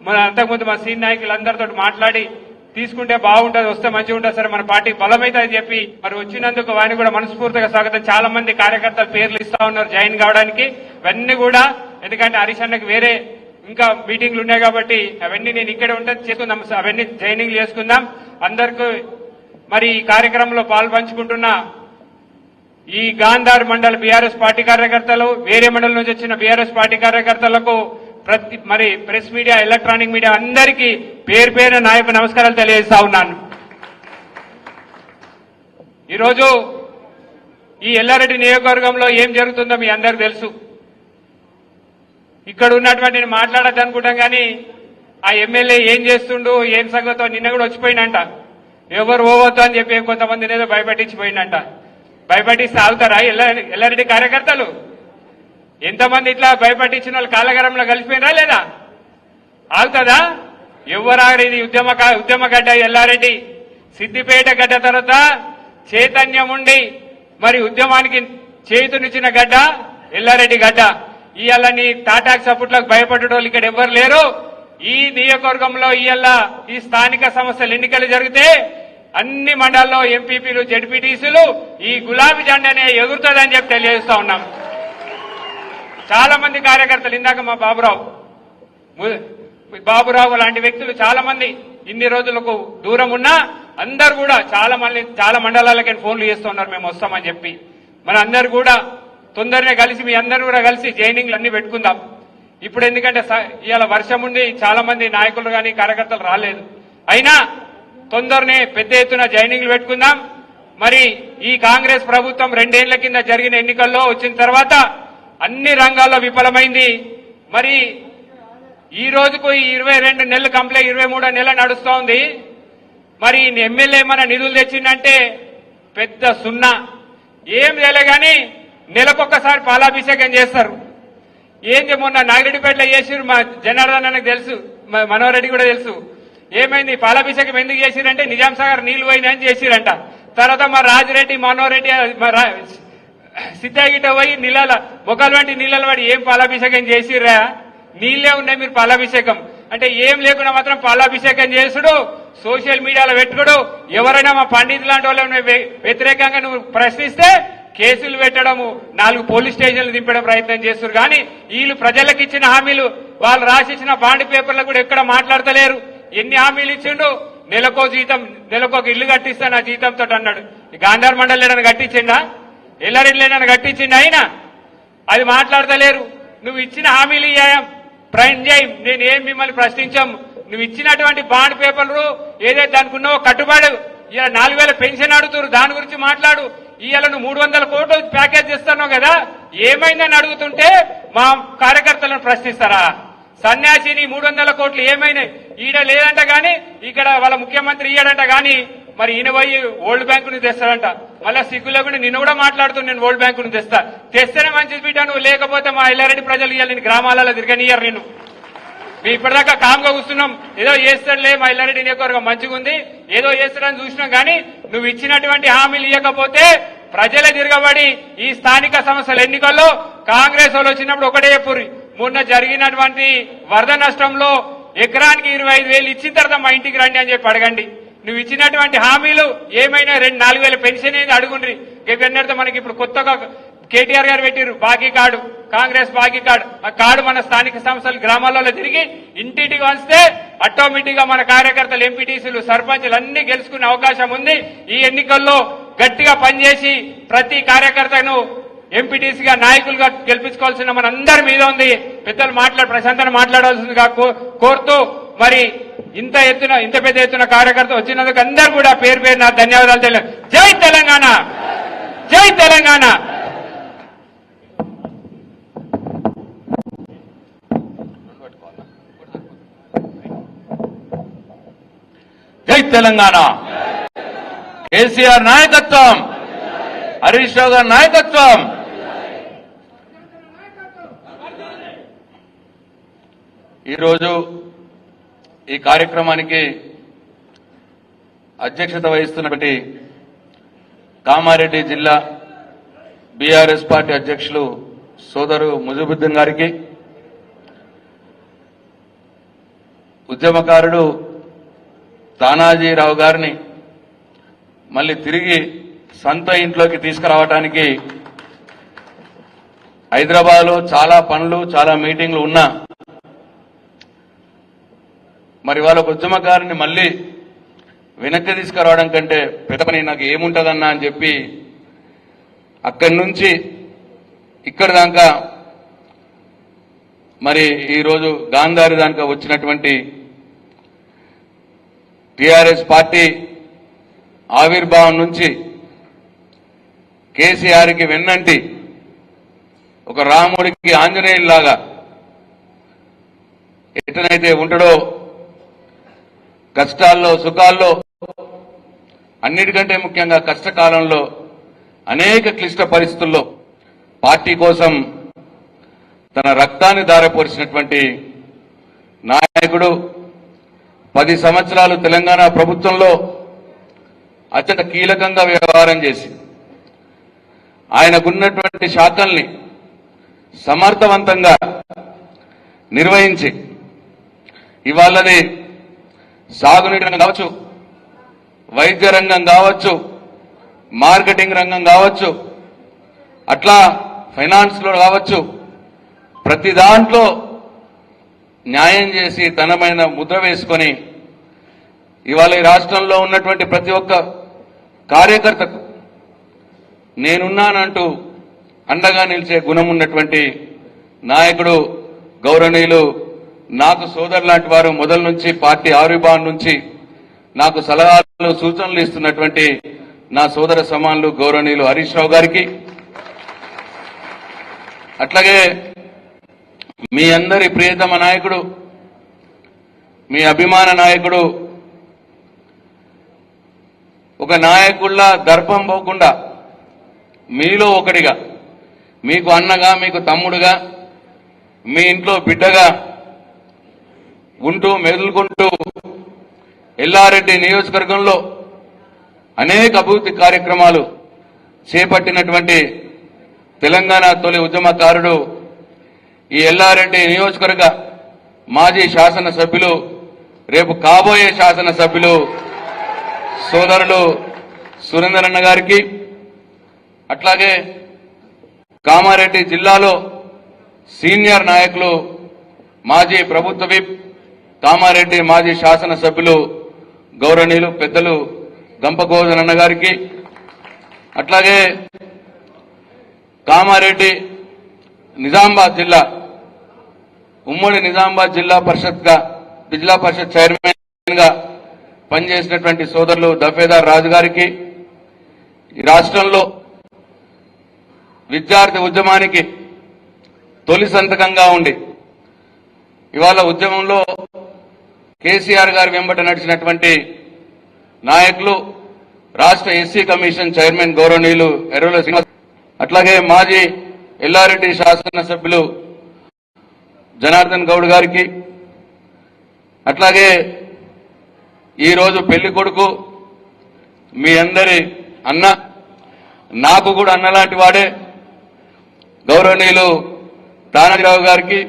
మన అంతకుముందు మా సీనియర్ నాయకులందరితో మాట్లాడి తీసుకుంటే బాగుంటుంది, వస్తే మంచిగా ఉంటుంది సార్, మన పార్టీ బలమైతుందని చెప్పి మరి వచ్చినందుకు వారిని కూడా మనస్ఫూర్తిగా స్వాగతం. చాలా మంది కార్యకర్తలు పేర్లు ఇస్తా ఉన్నారు జాయిన్ కావడానికి. ఇవన్నీ కూడా ఎందుకంటే హరీష్ అన్నకి వేరే ఇంకా మీటింగ్లు ఉన్నాయి కాబట్టి అవన్నీ నేను ఇక్కడే ఉంటుంది చేసుకుందాం, అవన్నీ జాయినింగ్ చేసుకుందాం. అందరికీ మరి ఈ కార్యక్రమంలో పాల్పంచుకుంటున్న ఈ గాంధార్ మండల్ బీఆర్ఎస్ పార్టీ కార్యకర్తలు, వేరే మండలం నుంచి వచ్చిన బీఆర్ఎస్ పార్టీ కార్యకర్తలకు, మరి ప్రెస్ మీడియా, ఎలక్ట్రానిక్ మీడియా అందరికీ పేరు పేరు నాయకు నమస్కారాలు తెలియజేస్తా ఉన్నాను. ఈరోజు ఈ ఎల్లారెడ్డి నియోజకవర్గంలో ఏం జరుగుతుందో మీ అందరికీ తెలుసు. ఇక్కడ ఉన్నటువంటి నేను మాట్లాడద్దు అనుకుంటాం కానీ ఆ ఎమ్మెల్యే ఏం చేస్తుండు, ఏం సంగతో నిన్న కూడా వచ్చిపోయినంట. ఎవరు పోవద్దు అని చెప్పి కొంతమంది ఏదో భయపెట్టించిపోయిందంట. భయపెట్టిస్తే ఆగుతారా ఎల్లారెడ్డి కార్యకర్తలు? ఎంతమంది ఇట్లా భయపెట్టించిన వాళ్ళు కాలగరంలో కలిసిపోయినరా లేదా? ఆగుతుందా? ఎవరు ఆగరేది? ఉద్యమ గడ్డ ఎల్లారెడ్డి. సిద్దిపేట గడ్డ తర్వాత చైతన్యం ఉండి మరి ఉద్యమానికి చేతునిచ్చిన గడ్డ ఎల్లారెడ్డి గడ్డ. ఇవాళ నీ తాటాకు సపోర్ట్లకు భయపడ్డ వాళ్ళు ఇక్కడ ఎవరు లేరు. ఈ నియోజకవర్గంలో ఇవాళ ఈ స్థానిక సంస్థల ఎన్నికలు జరిగితే అన్ని మండలాల్లో ఎంపీపీలు, జడ్పీటీసీలు ఈ గులాబీ జెండానే ఎగురుతుందని చెప్పి తెలియజేస్తా ఉన్నాం. చాలా మంది కార్యకర్తలు, ఇందాక మా బాబురావు లాంటి వ్యక్తులు చాలా మంది ఇన్ని రోజులకు దూరం ఉన్నా అందరు కూడా చాలా మండలాలకి ఫోన్లు చేస్తున్నారు మేము వస్తామని చెప్పి. మన అందరు కూడా తొందరనే కలిసి మీ అందరూ కూడా కలిసి జైనింగ్లు అన్ని పెట్టుకుందాం. ఇప్పుడు ఎందుకంటే ఇవాళ వర్షం ఉండి చాలా మంది నాయకులు కానీ కార్యకర్తలు రాలేదు. అయినా తొందరనే పెద్ద ఎత్తున జైనింగ్లు పెట్టుకుందాం. మరి ఈ కాంగ్రెస్ ప్రభుత్వం 2 ఏళ్ల కింద జరిగిన ఎన్నికల్లో వచ్చిన తర్వాత అన్ని రంగాల్లో విఫలమైంది. మరి ఈ రోజుకు ఈ 22 నెలలు కంప్లీట్ 23వ నెల నడుస్తూ ఉంది. మరి ఎమ్మెల్యే మన నిధులు తెచ్చిందంటే పెద్ద సున్నా. ఏం చేయలే కానీ నెలకొక్కసారి పాలాభిషేకం చేస్తారు. ఏం మొన్న నాగిరెడ్డిపేటలో చేసిరు, మా జనార్దన్ అన్నకు తెలుసు, మనోహర్ రెడ్డి కూడా తెలుసు. ఏమైంది పాలాభిషేకం ఎందుకు చేసిరంటే నిజాం సాగర్ నీళ్లు పోయినాయని చేసిరంట. తర్వాత మా రాజిరెడ్డి, మనోహర్ రెడ్డి సిద్ధాగిట పోయి నీళ్ళ మొక్కలు వంటి నీళ్ళలో పడి ఏం పాలాభిషేకం చేసిర్రా? నీళ్లే ఉన్నాయి, మీరు పాలాభిషేకం అంటే ఏం లేకుండా మాత్రం పాలాభిషేకం చేసుడు, సోషల్ మీడియాలో పెట్టుకోడు. ఎవరైనా మా పండిత్ లాంటి వాళ్ళు వ్యతిరేకంగా నువ్వు ప్రశ్నిస్తే కేసులు పెట్టడము, 4 పోలీస్ స్టేషన్లు దింపడం ప్రయత్నం చేస్తారు. కానీ వీళ్ళు ప్రజలకు ఇచ్చిన హామీలు, వాళ్ళు రాసిచ్చిన బాండ్ పేపర్లు కూడా ఎక్కడ మాట్లాడతలేరు. ఎన్ని హామీలు ఇచ్చిండు? నెలకో జీతం, నెలకొక ఇల్లు కట్టిస్తా నా జీతంతో అన్నాడు. గాంధార్ మండలి ఏదైనా కట్టించిండా? ఎల్లారెడ్డి ఏదైనా కట్టించిండా? అయినా అది మాట్లాడతలేరు. నువ్వు ఇచ్చిన హామీలు ప్రైమ్ చేయి, నేనేం మిమ్మల్ని ప్రశ్నించాం. నువ్వు ఇచ్చినటువంటి బాండ్ పేపర్లు ఏదైతే దానికి ఉన్నావో కట్టుబడి, ఇలా 4000 పెన్షన్ అడుగుతారు, దాని గురించి మాట్లాడు. ఇవాళ నువ్వు 300 కోట్లు ప్యాకేజ్ ఇస్తున్నావు కదా, ఏమైందని అడుగుతుంటే మా కార్యకర్తలను ప్రశ్నిస్తారా? సన్యాసిని 300 కోట్లు ఏమైనాయి? ఈడ లేదంట గాని ఇక్కడ వాళ్ళ ముఖ్యమంత్రి ఇయ్యాడంట గాని మరి ఈయన పోయి వరల్డ్ బ్యాంకు నుంచి తెస్తాడంట. మళ్ళా సిగ్గు లేకుండా నిన్ను కూడా మాట్లాడుతూ నేను వరల్డ్ బ్యాంకు నుంచి తెస్తేనే మంచిది బిడ్డ, నువ్వు లేకపోతే మా ఎల్లారెడ్డి ప్రజలు ఇవ్వాలి, నేను గ్రామాలలో తిరగనియ్యారు. నేను మేము ఇప్పటిదాకా కామ్గా కూర్చున్నాం, ఏదో చేస్తాడులే మా ఎల్లారెడ్డి నియోజకవర్గం మంచిగా ఉంది, ఏదో చేస్తాడని చూసినాం. కానీ నువ్వు ఇచ్చినటువంటి హామీలు ఇవ్వకపోతే ప్రజలే తిరగబడి ఈ స్థానిక సంస్థల ఎన్నికల్లో కాంగ్రెస్ వాళ్ళు వచ్చినప్పుడు ఒకటే చెప్పుర్రి, మొన్న జరిగినటువంటి వరద నష్టంలో ఎకరానికి 25,000 ఇచ్చిన తర్వాత మా ఇంటికి రండి అని చెప్పి అడగండి. నువ్వు ఇచ్చినటువంటి హామీలు ఏమైనా 4,000 పెన్షన్ అనేది అడుగుండ్రి. ఇవన్నడితో మనకి ఇప్పుడు కొత్తగా కేటీఆర్ గారు పెట్టిరు బాకీ కార్డు, కాంగ్రెస్ బాకీ కార్డు. ఆ కార్డు మన స్థానిక సంస్థలు గ్రామాలలో తిరిగి ఇంటింటికి వస్తే ఆటోమేటిక్ గా మన కార్యకర్తలు, ఎంపీటీసీలు, సర్పంచులు అన్ని గెలుచుకునే అవకాశం ఉంది. ఈ ఎన్నికల్లో గట్టిగా పనిచేసి ప్రతి కార్యకర్తను ఎంపీటీసీగా, నాయకులుగా గెలిపించుకోవాల్సిన మన అందరి మీద ఉంది. పెద్దలు ప్రశాంతంగా మాట్లాడాల్సిందిగా కోరుతూ, మరి ఇంత పెద్ద ఎత్తున కార్యకర్త వచ్చినందుకు అందరూ కూడా పేరు పేరు నా ధన్యవాదాలు తెలియ. జై తెలంగాణ, జై తెలంగాణ. జై తెలంగాణ. కేసీఆర్ నాయకత్వం, హరీష్ రావు గారి నాయకత్వం. ఈరోజు ఈ కార్యక్రమానికి అధ్యక్షత వహిస్తున్నటువంటి కామారెడ్డి జిల్లా బీఆర్ఎస్ పార్టీ అధ్యక్షులు సోదరు ముజీబుద్దీన్ గారికి, ఉద్యమకారుడు తానాజీరావు గారిని మళ్ళీ తిరిగి సొంత ఇంట్లోకి తీసుకురావడానికి హైదరాబాద్లో చాలా పనులు, చాలా మీటింగ్లు ఉన్నా మరి వాళ్ళ ఉద్యమకారుని మళ్ళీ వెనక్కి తీసుకురావడం కంటే పెద్ద పని నాకు ఏముంటదన్నా అని చెప్పి అక్కడి నుంచి ఇక్కడి దాకా మరి ఈరోజు గాంధారి దాకా వచ్చినటువంటి టీఆర్ఎస్ పార్టీ ఆవిర్భావం నుంచి కేసీఆర్కి వెన్నంటి ఒక రాముడికి ఆంజనేయుల్లాగా ఎటనైతే ఉంటాడో కష్టాల్లో, సుఖాల్లో, అన్నిటికంటే ముఖ్యంగా కష్టకాలంలో, అనేక క్లిష్ట పరిస్థితుల్లో పార్టీ కోసం తన రక్తాన్ని ధారపోర్చినటువంటి నాయకుడు. 10 సంవత్సరాలు తెలంగాణ ప్రభుత్వంలో అత్యంత కీలకంగా వ్యవహారం చేసి ఆయనకున్నటువంటి శాఖల్ని సమర్థవంతంగా నిర్వహించి ఇవాళది సాగునీటి రంగం కావచ్చు, వైద్య రంగం కావచ్చు, మార్కెటింగ్ రంగం కావచ్చు, అట్లా ఫైనాన్స్ లో కావచ్చు, ప్రతి దాంట్లో న్యాయం చేసి తనమైన ముద్ర వేసుకొని ఇవాళ ఈ రాష్ట్రంలో ఉన్నటువంటి ప్రతి ఒక్క కార్యకర్తకు నేనున్నానంటూ అండగా నిలిచే గుణం ఉన్నటువంటి నాయకుడు, గౌరవనీయులు, నాకు సోదరు లాంటి వారు, మొదల నుంచి పార్టీ ఆవిర్భావం నుంచి నాకు సలహాలు, సూచనలు ఇస్తున్నటువంటి నా సోదర సమానులు గౌరవనీయులు హరీష్ రావు గారికి, అట్లాగే మీ అందరి ప్రియతమ నాయకుడు, మీ అభిమాన నాయకుడు, ఒక నాయకుల్లా దర్పం పోకుండా మీలో ఒకడిగా, మీకు అన్నగా, మీకు తమ్ముడుగా, మీ ఇంట్లో బిడ్డగా ఉంటూ మెదులుకుంటూ ఎల్లారెడ్డి నియోజకవర్గంలో అనేక అభివృద్ధి కార్యక్రమాలు చేపట్టినటువంటి తెలంగాణ తొలి ఉద్యమకారుడు, ఈ ఎల్లారెడ్డి నియోజకవర్గ మాజీ శాసనసభ్యులు, రేపు కాబోయే శాసనసభ్యులు సోదరులు సురేందర్ అన్న గారికి, అట్లాగే కామారెడ్డి జిల్లాలో సీనియర్ నాయకులు, మాజీ ప్రభుత్వ విప్, కామారెడ్డి మాజీ శాసనసభ్యులు గౌరవనీయులు పెద్దలు గంపగోధన్ అన్న గారికి, అట్లాగే కామారెడ్డి నిజామాబాద్ జిల్లా, ఉమ్మడి నిజామాబాద్ జిల్లా పరిషత్ చైర్మన్ గా పనిచేసినటువంటి సోదరులు దఫేదార్ రాజు గారికి, ఈ రాష్ట్రంలో విద్యార్థి ఉద్యమానికి తొలి సంతకంగా ఉండి ఇవాళ ఉద్యమంలో కేసీఆర్ గారి వెంబట నడిచినటువంటి నాయకులు, రాష్ట్ర ఎస్సీ కమిషన్ చైర్మన్ గౌరవనీయులు ఎర్రల శ్రీనివాస్, అట్లాగే మాజీ ఎల్లారెడ్డి శాసనసభ్యులు జనార్దన్ గౌడ్ గారికి, అట్లాగే ఈరోజు పెళ్లి కొడుకు, మీ అందరి అన్న, నాకు కూడా అన్నలాంటి వాడే గౌరవనీయులు తానాజీరావు గారికి,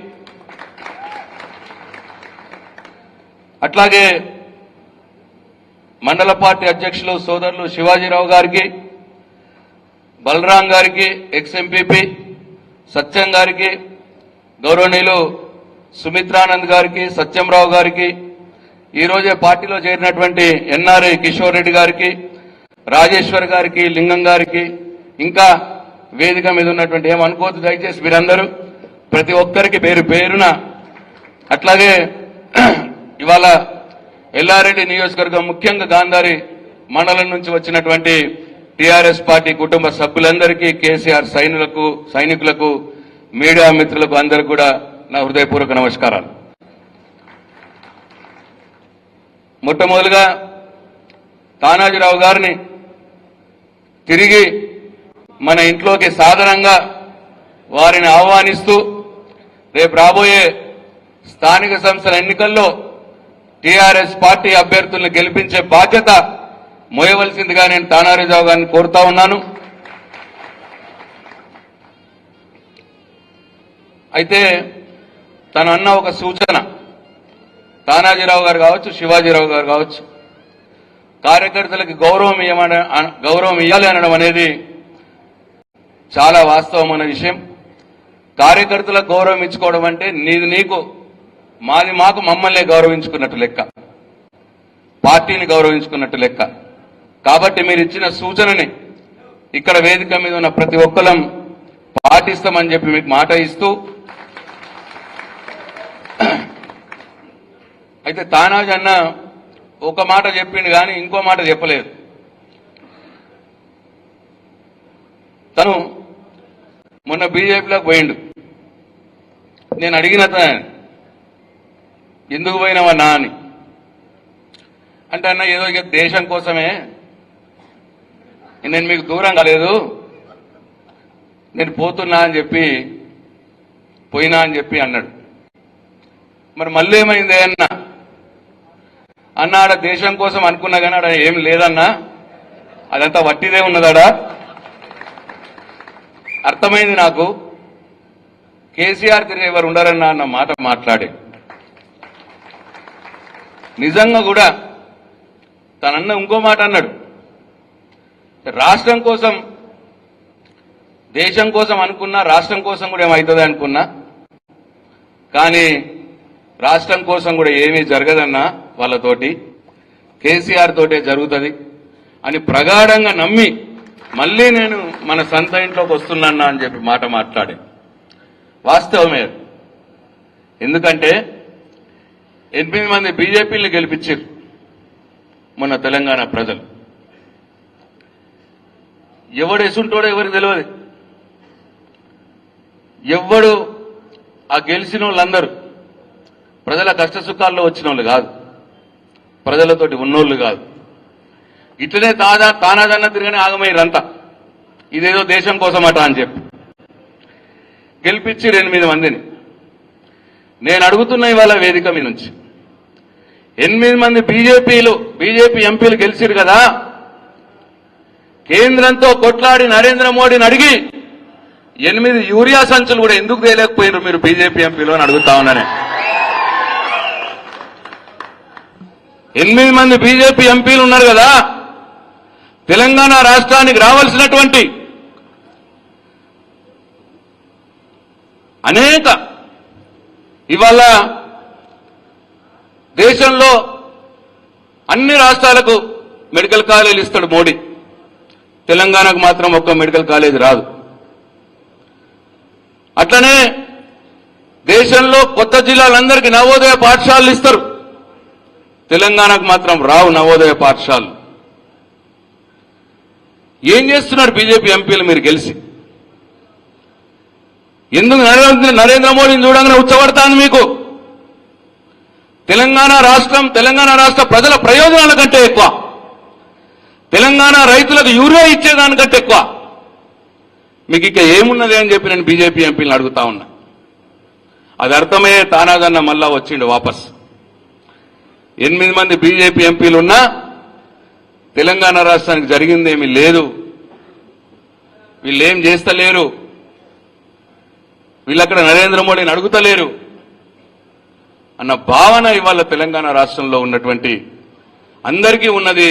అట్లాగే మండల పార్టీ అధ్యక్షులు సోదరులు శివాజీరావు గారికి, బలరాం గారికి, ఎక్స్ ఎంపీపీ సత్యం గారికి, గౌరవనీయులు సుమిత్రానంద్ గారికి, సత్యంరావు గారికి, ఈ రోజే పార్టీలో చేరినటువంటి ఎన్ఆర్ఐ కిషోర్ రెడ్డి గారికి, రాజేశ్వర్ గారికి, లింగం గారికి, ఇంకా వేదిక మీద ఉన్నటువంటి ఏమనుకోవద్దు దయచేసి మీరందరూ ప్రతి ఒక్కరికి పేరు పేరున, అట్లాగే ఇవాళ ఎల్లారెడ్డి నియోజకవర్గం ముఖ్యంగా గాంధారి మండలం నుంచి వచ్చినటువంటి టీఆర్ఎస్ పార్టీ కుటుంబ సభ్యులందరికీ, కేసీఆర్ సైనికులకు, మీడియా మిత్రులకు అందరికీ కూడా నా హృదయపూర్వక నమస్కారాలు. మొట్టమొదలుగా తానాజీరావు గారిని తిరిగి మన ఇంట్లోకి సాధారణంగా వారిని ఆహ్వానిస్తూ రేపు రాబోయే స్థానిక సంస్థల ఎన్నికల్లో టీఆర్ఎస్ పార్టీ అభ్యర్థులను గెలిపించే బాధ్యత మోయవలసిందిగా నేను తానాజీరావు గారిని కోరుతా ఉన్నాను. అయితే తను అన్న ఒక సూచన, తానాజీరావు గారు కావచ్చు, శివాజీరావు గారు కావచ్చు, కార్యకర్తలకు గౌరవం ఇవ్వాలి అనడం అనేది చాలా వాస్తవమైన విషయం. కార్యకర్తలకు గౌరవం ఇచ్చుకోవడం అంటే నీది నీకు, మాది మాకు, మమ్మల్ని గౌరవించుకున్నట్టు లెక్క, పార్టీని గౌరవించుకున్నట్టు లెక్క. కాబట్టి మీరు ఇచ్చిన సూచనని ఇక్కడ వేదిక మీద ఉన్న ప్రతి ఒక్కరం పాటిస్తామని చెప్పి మీకు మాట ఇస్తూ, అయితే తానాజీ అన్న ఒక మాట చెప్పిండు కానీ ఇంకో మాట చెప్పలేదు. తను మొన్న బీజేపీలోకి పోయిండు. నేను అడిగిన ఎందుకు పోయినావన్నా అని అంటే, అన్న ఏదో ఇక దేశం కోసమే, నేను మీకు దూరం కాలేదు, నేను పోతున్నా అని చెప్పి పోయినా అని చెప్పి అన్నాడు. మరి మళ్ళీ ఏమైంది అన్న ఆడ దేశం కోసం అనుకున్నా కానీ ఆడ ఏం లేదన్నా, అదంతా వట్టిదే ఉన్నదాడా. అర్థమైంది నాకు, కేసీఆర్ తిరిగి ఎవరు ఉండరన్నా అన్న మాట మాట్లాడే. నిజంగా కూడా తనన్న ఇంకో మాట అన్నాడు, రాష్ట్రం కోసం దేశం కోసం అనుకున్నా, రాష్ట్రం కోసం కూడా ఏమవుతుంది అనుకున్నా, కానీ రాష్ట్రం కోసం కూడా ఏమీ జరగదన్నా వాళ్ళతోటి, కేసీఆర్ తోటే జరుగుతుంది అని ప్రగాఢంగా నమ్మి మళ్ళీ నేను మన సొంత ఇంట్లోకి వస్తున్నా అని చెప్పి మాట మాట్లాడే. వాస్తవమే. ఎందుకంటే 8 మంది బీజేపీని గెలిపించారు మొన్న తెలంగాణ ప్రజలు. ఎవడు ఎసుంటోడో ఎవరికి తెలియదు. ఎవడు ఆ గెలిచిన వాళ్ళందరూ ప్రజల కష్ట సుఖాల్లో వచ్చిన వాళ్ళు కాదు, ప్రజలతోటి ఉన్నోళ్ళు కాదు. ఇట్లనే తానాదన్న తిరగనే ఆగమయ్యారంతా, ఇదేదో దేశం కోసమట అని చెప్పి గెలిపించి 8 మందిని. నేను అడుగుతున్నా ఇవాళ వేదిక మీ నుంచి, 8 మంది బీజేపీ ఎంపీలు గెలిచిరు కదా, కేంద్రంతో కొట్లాడి నరేంద్ర మోడీని అడిగి 8 యూరియా సంచులు కూడా ఎందుకు తేలేకపోయినారు మీరు బీజేపీ ఎంపీలు అని అడుగుతా ఉన్నానే. 8 మంది బీజేపీ ఎంపీలు ఉన్నారు కదా, తెలంగాణ రాష్ట్రానికి రావాల్సినటువంటి అనేక, ఇవాళ దేశంలో అన్ని రాష్ట్రాలకు మెడికల్ కాలేజీలు ఇస్తాడు మోడీ, తెలంగాణకు మాత్రం ఒక్క మెడికల్ కాలేజీ రాదు. అట్లనే దేశంలో కొత్త జిల్లాలందరికీ నవోదయ పాఠశాలలు ఇస్తారు, తెలంగాణకు మాత్రం రావు నవోదయ పాఠశాలలు. ఏం చేస్తున్నారు బీజేపీ ఎంపీలు మీరు గెలిచి? ఎందుకు నరేంద్ర మోడీని చూడంగానే ఉచ్చబడతాను మీకు? తెలంగాణ రాష్ట్ర ప్రజల ప్రయోజనాల కంటే ఎక్కువ, తెలంగాణ రైతులకు యూరియా ఇచ్చేదానికంటే ఎక్కువ మీకు ఇక ఏమున్నది అని చెప్పి నేను బీజేపీ ఎంపీలను అడుగుతా ఉన్నా. అది అర్థమయ్యే తానాదన్న మళ్ళా వచ్చిండు వాపస్. 8 మంది బీజేపీ ఎంపీలున్నా తెలంగాణ రాష్ట్రానికి జరిగిందేమీ లేదు, వీళ్ళేం చేస్తలేరు, వీళ్ళక్కడ నరేంద్ర మోడీని అడుగుతలేరు అన్న భావన ఇవాళ తెలంగాణ రాష్ట్రంలో ఉన్నటువంటి అందరికీ ఉన్నది.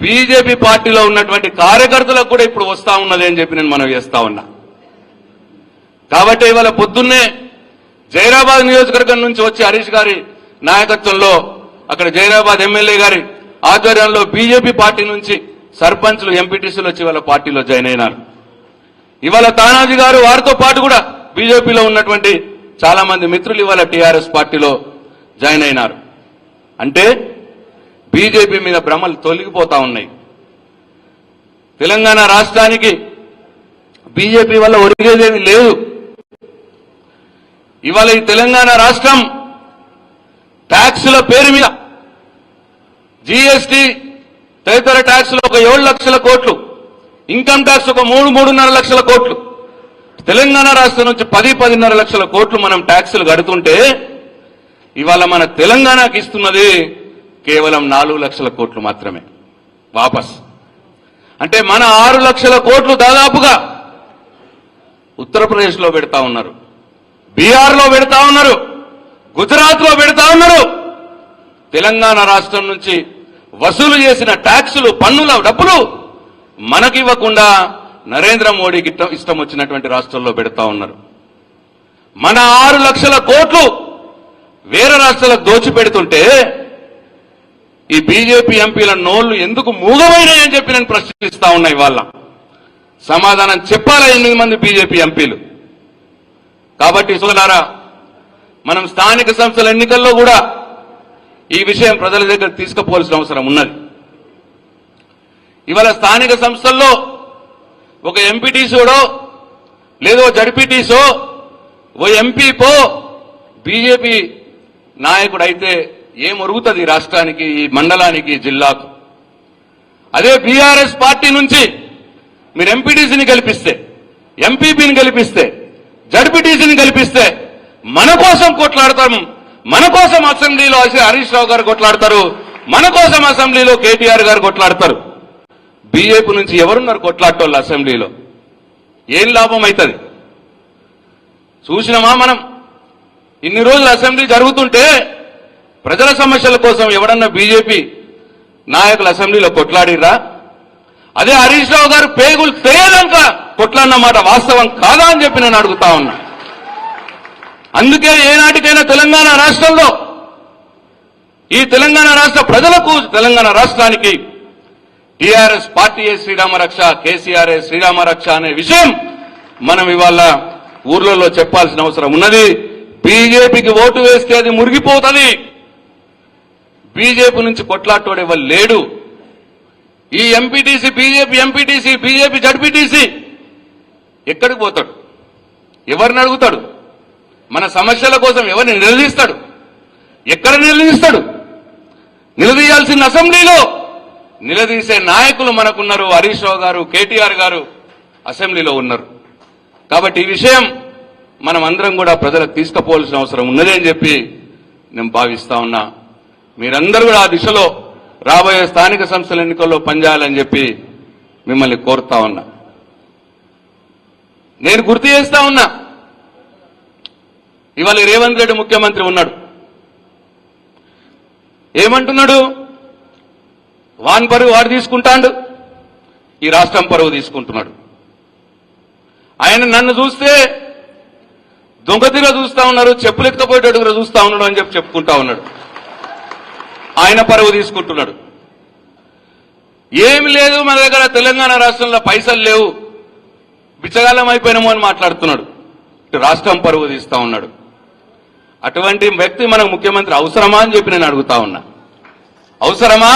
బీజేపీ పార్టీలో ఉన్నటువంటి కార్యకర్తలకు కూడా ఇప్పుడు వస్తా ఉన్నది అని చెప్పి నేను మనవి చేస్తా ఉన్నా. కాబట్టి ఇవాళ పొద్దున్నే జైరాబాద్ నియోజకవర్గం నుంచి వచ్చి హరీష్ గారి నాయకత్వంలో అక్కడ జైరాబాద్ ఎమ్మెల్యే గారి ఆధ్వర్యంలో బీజేపీ పార్టీ నుంచి సర్పంచ్లు ఎంపీటీసీలు వచ్చి వాళ్ళ పార్టీలో జాయిన్ అయినారు. ఇవాళ తానాజీ గారు వారితో పాటు కూడా బీజేపీలో ఉన్నటువంటి చాలా మంది మిత్రులు ఇవాళ టీఆర్ఎస్ పార్టీలో జాయిన్ అయినారు. అంటే బీజేపీ మీద భ్రమలు తొలగిపోతా ఉన్నాయి. తెలంగాణ రాష్ట్రానికి బీజేపీ వల్ల ఒరిగేదేమీ లేదు. ఇవాళ ఈ తెలంగాణ రాష్ట్రం ట్యాక్సుల పేరు మీద జీఎస్టీ తదితర ట్యాక్సులు ఒక 7 లక్షల కోట్లు, ఇన్కమ్ ట్యాక్స్ ఒక 3-3.5 లక్షల కోట్లు, తెలంగాణ రాష్ట్రం నుంచి 10-10.5 లక్షల కోట్లు మనం ట్యాక్సులు కడుతుంటే ఇవాళ మన తెలంగాణకి ఇస్తున్నది కేవలం 4 లక్షల కోట్లు మాత్రమే వాపస్. అంటే మన 6 లక్షల కోట్లు దాదాపుగా ఉత్తరప్రదేశ్లో పెడతా ఉన్నారు, బీహార్లో పెడతా ఉన్నారు, గుజరాత్లో పెడతా ఉన్నారు. తెలంగాణ రాష్ట్రం నుంచి వసూలు చేసిన ట్యాక్సులు, పన్నుల డబ్బులు మనకివ్వకుండా నరేంద్ర మోడీకి ఇష్టం వచ్చినటువంటి రాష్ట్రాల్లో పెడతా ఉన్నారు. మన 6 లక్షల కోట్లు వేరే రాష్ట్రాలకు దోచిపెడుతుంటే ఈ బీజేపీ ఎంపీల నోళ్లు ఎందుకు మూగమైనాయని చెప్పి నేను ప్రశ్నిస్తా ఉన్నా. ఇవాళ సమాధానం చెప్పాలా 8 మంది బీజేపీ ఎంపీలు. కాబట్టి సోదరులారా, మనం స్థానిక సంస్థల ఎన్నికల్లో కూడా ఈ విషయం ప్రజల దగ్గర తీసుకుపోవాల్సిన అవసరం ఉన్నది. ఇవాళ స్థానిక సంస్థల్లో ఒక ఎంపీటీసోడో లేదో జడ్పీటీసో ఓ ఎంపీపో బీజేపీ నాయకుడు అయితే ఏం ఒరుగుతుంది రాష్ట్రానికి, ఈ మండలానికి, జిల్లాకు? అదే బీఆర్ఎస్ పార్టీ నుంచి మీరు ఎంపీటీసీని గెలిపిస్తే, ఎంపీపీని గెలిపిస్తే, జడ్పీటీసీని గెలిపిస్తే మన కోసం కొట్లాడతాము. మన కోసం అసెంబ్లీలో హరీష్ రావు గారు కొట్లాడతారు, మన కోసం అసెంబ్లీలో కేటీఆర్ గారు కొట్లాడతారు. బీజేపీ నుంచి ఎవరున్నారు కొట్లాడటోళ్ళు అసెంబ్లీలో? ఏం లాభం అవుతుంది? చూసినామా మనం? ఇన్ని రోజులు అసెంబ్లీ జరుగుతుంటే ప్రజల సమస్యల కోసం ఎవడన్నా బీజేపీ నాయకులు అసెంబ్లీలో కొట్లాడిరా? అదే హరీష్ రావు గారు పేగులు తెలియదాక కొట్లాడినమాట వాస్తవం కాదా అని చెప్పి నేను అడుగుతా ఉన్నా. అందుకే ఏనాటికైనా తెలంగాణ రాష్ట్రంలో ఈ తెలంగాణ రాష్ట్ర ప్రజలకు, తెలంగాణ రాష్ట్రానికి టీఆర్ఎస్ పార్టీయే శ్రీరామరక్ష, కేసీఆర్ శ్రీరామరక్ష అనే విషయం మనం ఇవాళ ఊర్లలో చెప్పాల్సిన అవసరం ఉన్నది. బీజేపీకి ఓటు వేస్తే అది మురిగిపోతుంది. బీజేపీ నుంచి కొట్లాటోడు ఎవరు లేడు. ఈ MPTC, BJP MPTC, BJP ZPTC ఎక్కడికి పోతాడు? ఎవరిని అడుగుతాడు? మన సమస్యల కోసం ఎవరిని నిలదీస్తాడు? ఎక్కడ నిలదీస్తాడు? నిలదీయాల్సిన అసెంబ్లీలో నిలదీసే నాయకులు మనకున్నారు. హరీష్ రావు గారు, కేటీఆర్ గారు అసెంబ్లీలో ఉన్నారు. కాబట్టి ఈ విషయం మనం అందరం కూడా ప్రజలకు తీసుకుపోవాల్సిన అవసరం ఉన్నది అని చెప్పి నేను భావిస్తా ఉన్నా. మీరందరూ కూడా ఆ దిశలో రాబోయే స్థానిక సంస్థల ఎన్నికల్లో పనిచేయాలని చెప్పి మిమ్మల్ని కోరుతా ఉన్నా. నేను గుర్తు చేస్తా ఉన్నా, ఇవాళ రేవంత్ రెడ్డి ముఖ్యమంత్రి ఉన్నాడు. ఏమంటున్నాడు? వాన్ పరువు వాడు తీసుకుంటాడు, ఈ రాష్ట్రం పరువు తీసుకుంటున్నాడు. ఆయన నన్ను చూస్తే దొంగతిగా చూస్తా ఉన్నారు, చెప్పులు ఎత్తుకపోయేటట్టుగా చూస్తా ఉన్నాడు అని చెప్పి చెప్పుకుంటా ఉన్నాడు. ఆయన పరువు తీసుకుంటున్నాడు. ఏమి లేదు మన దగ్గర, తెలంగాణ రాష్ట్రంలో పైసలు లేవు, బిచ్చగాలం అయిపోయినాము అని మాట్లాడుతున్నాడు. రాష్ట్రం పరువు తీస్తా ఉన్నాడు. అటువంటి వ్యక్తి మనకు ముఖ్యమంత్రి అవసరమా అని చెప్పి నేను అడుగుతా ఉన్నా. అవసరమా?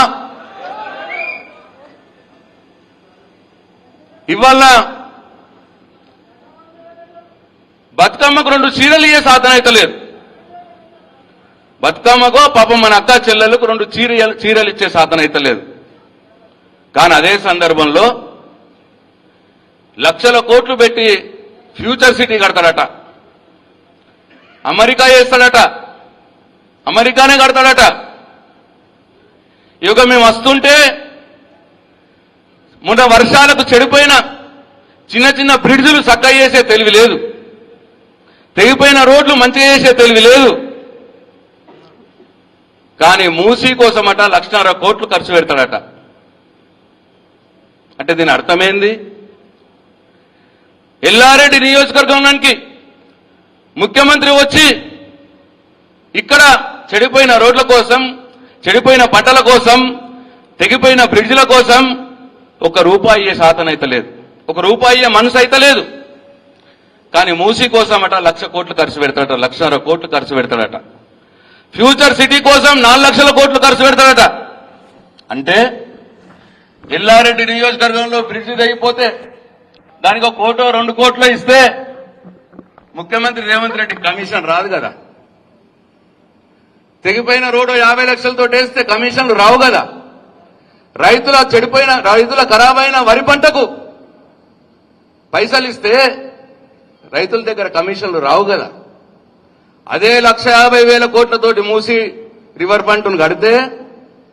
ఇవాళ బతుకమ్మకు 2 చీరలు ఇయ్యే సాధన అయితే లేదు. బతుకమ్మకో పాపం మన అక్క చెల్లెలకు 2 చీరలు ఇచ్చే సాధన అయితే లేదు. కానీ అదే సందర్భంలో లక్షల కోట్లు పెట్టి ఫ్యూచర్ సిటీ కడతాడట, అమెరికా చేస్తాడట, అమెరికానే కడతాడట. ఇక మేము వస్తుంటే మొన్న వర్షాలకు చెడిపోయిన చిన్న చిన్న బ్రిడ్జులు చక్కగా చేసే తెలివి లేదు, తెగిపోయిన రోడ్లు మంచిగా చేసే తెలివి లేదు. కానీ మూసీ కోసమట 1,50,000 కోట్లు ఖర్చు పెడతాడట. అంటే దీని అర్థమైంది, ఎల్లారెడ్డి నియోజకవర్గానికి ముఖ్యమంత్రి వచ్చి ఇక్కడ చెడిపోయిన రోడ్ల కోసం, చెడిపోయిన పంటల కోసం, తెగిపోయిన బ్రిడ్జిల కోసం ₹1 అయ్యే శాతం అయితే లేదు, ₹1 అయ్యే మనసు అయితే లేదు. కానీ మూసీ కోసం అట 1,00,000 కోట్లు ఖర్చు పెడతాడట, 1,50,000 కోట్లు ఖర్చు పెడతాడట. ఫ్యూచర్ సిటీ కోసం 4,00,000 కోట్లు ఖర్చు పెడతాడట. అంటే ఎల్లారెడ్డి నియోజకవర్గంలో బ్రిడ్జి తెగిపోతే దానికి 1 కోటో 2 కోట్లో ఇస్తే ముఖ్యమంత్రి రేవంత్ రెడ్డి కమిషన్ రాదు కదా. తెగిపోయిన రోడ్డు 50 లక్షలతో వేస్తే కమిషన్లు రావు కదా. రైతుల ఖరాబైన వరి పంటకు పైసలు ఇస్తే రైతుల దగ్గర కమిషన్లు రావు కదా. అదే 1,50,000 కోట్లతోటి మూసి రివర్ పంటను కడితే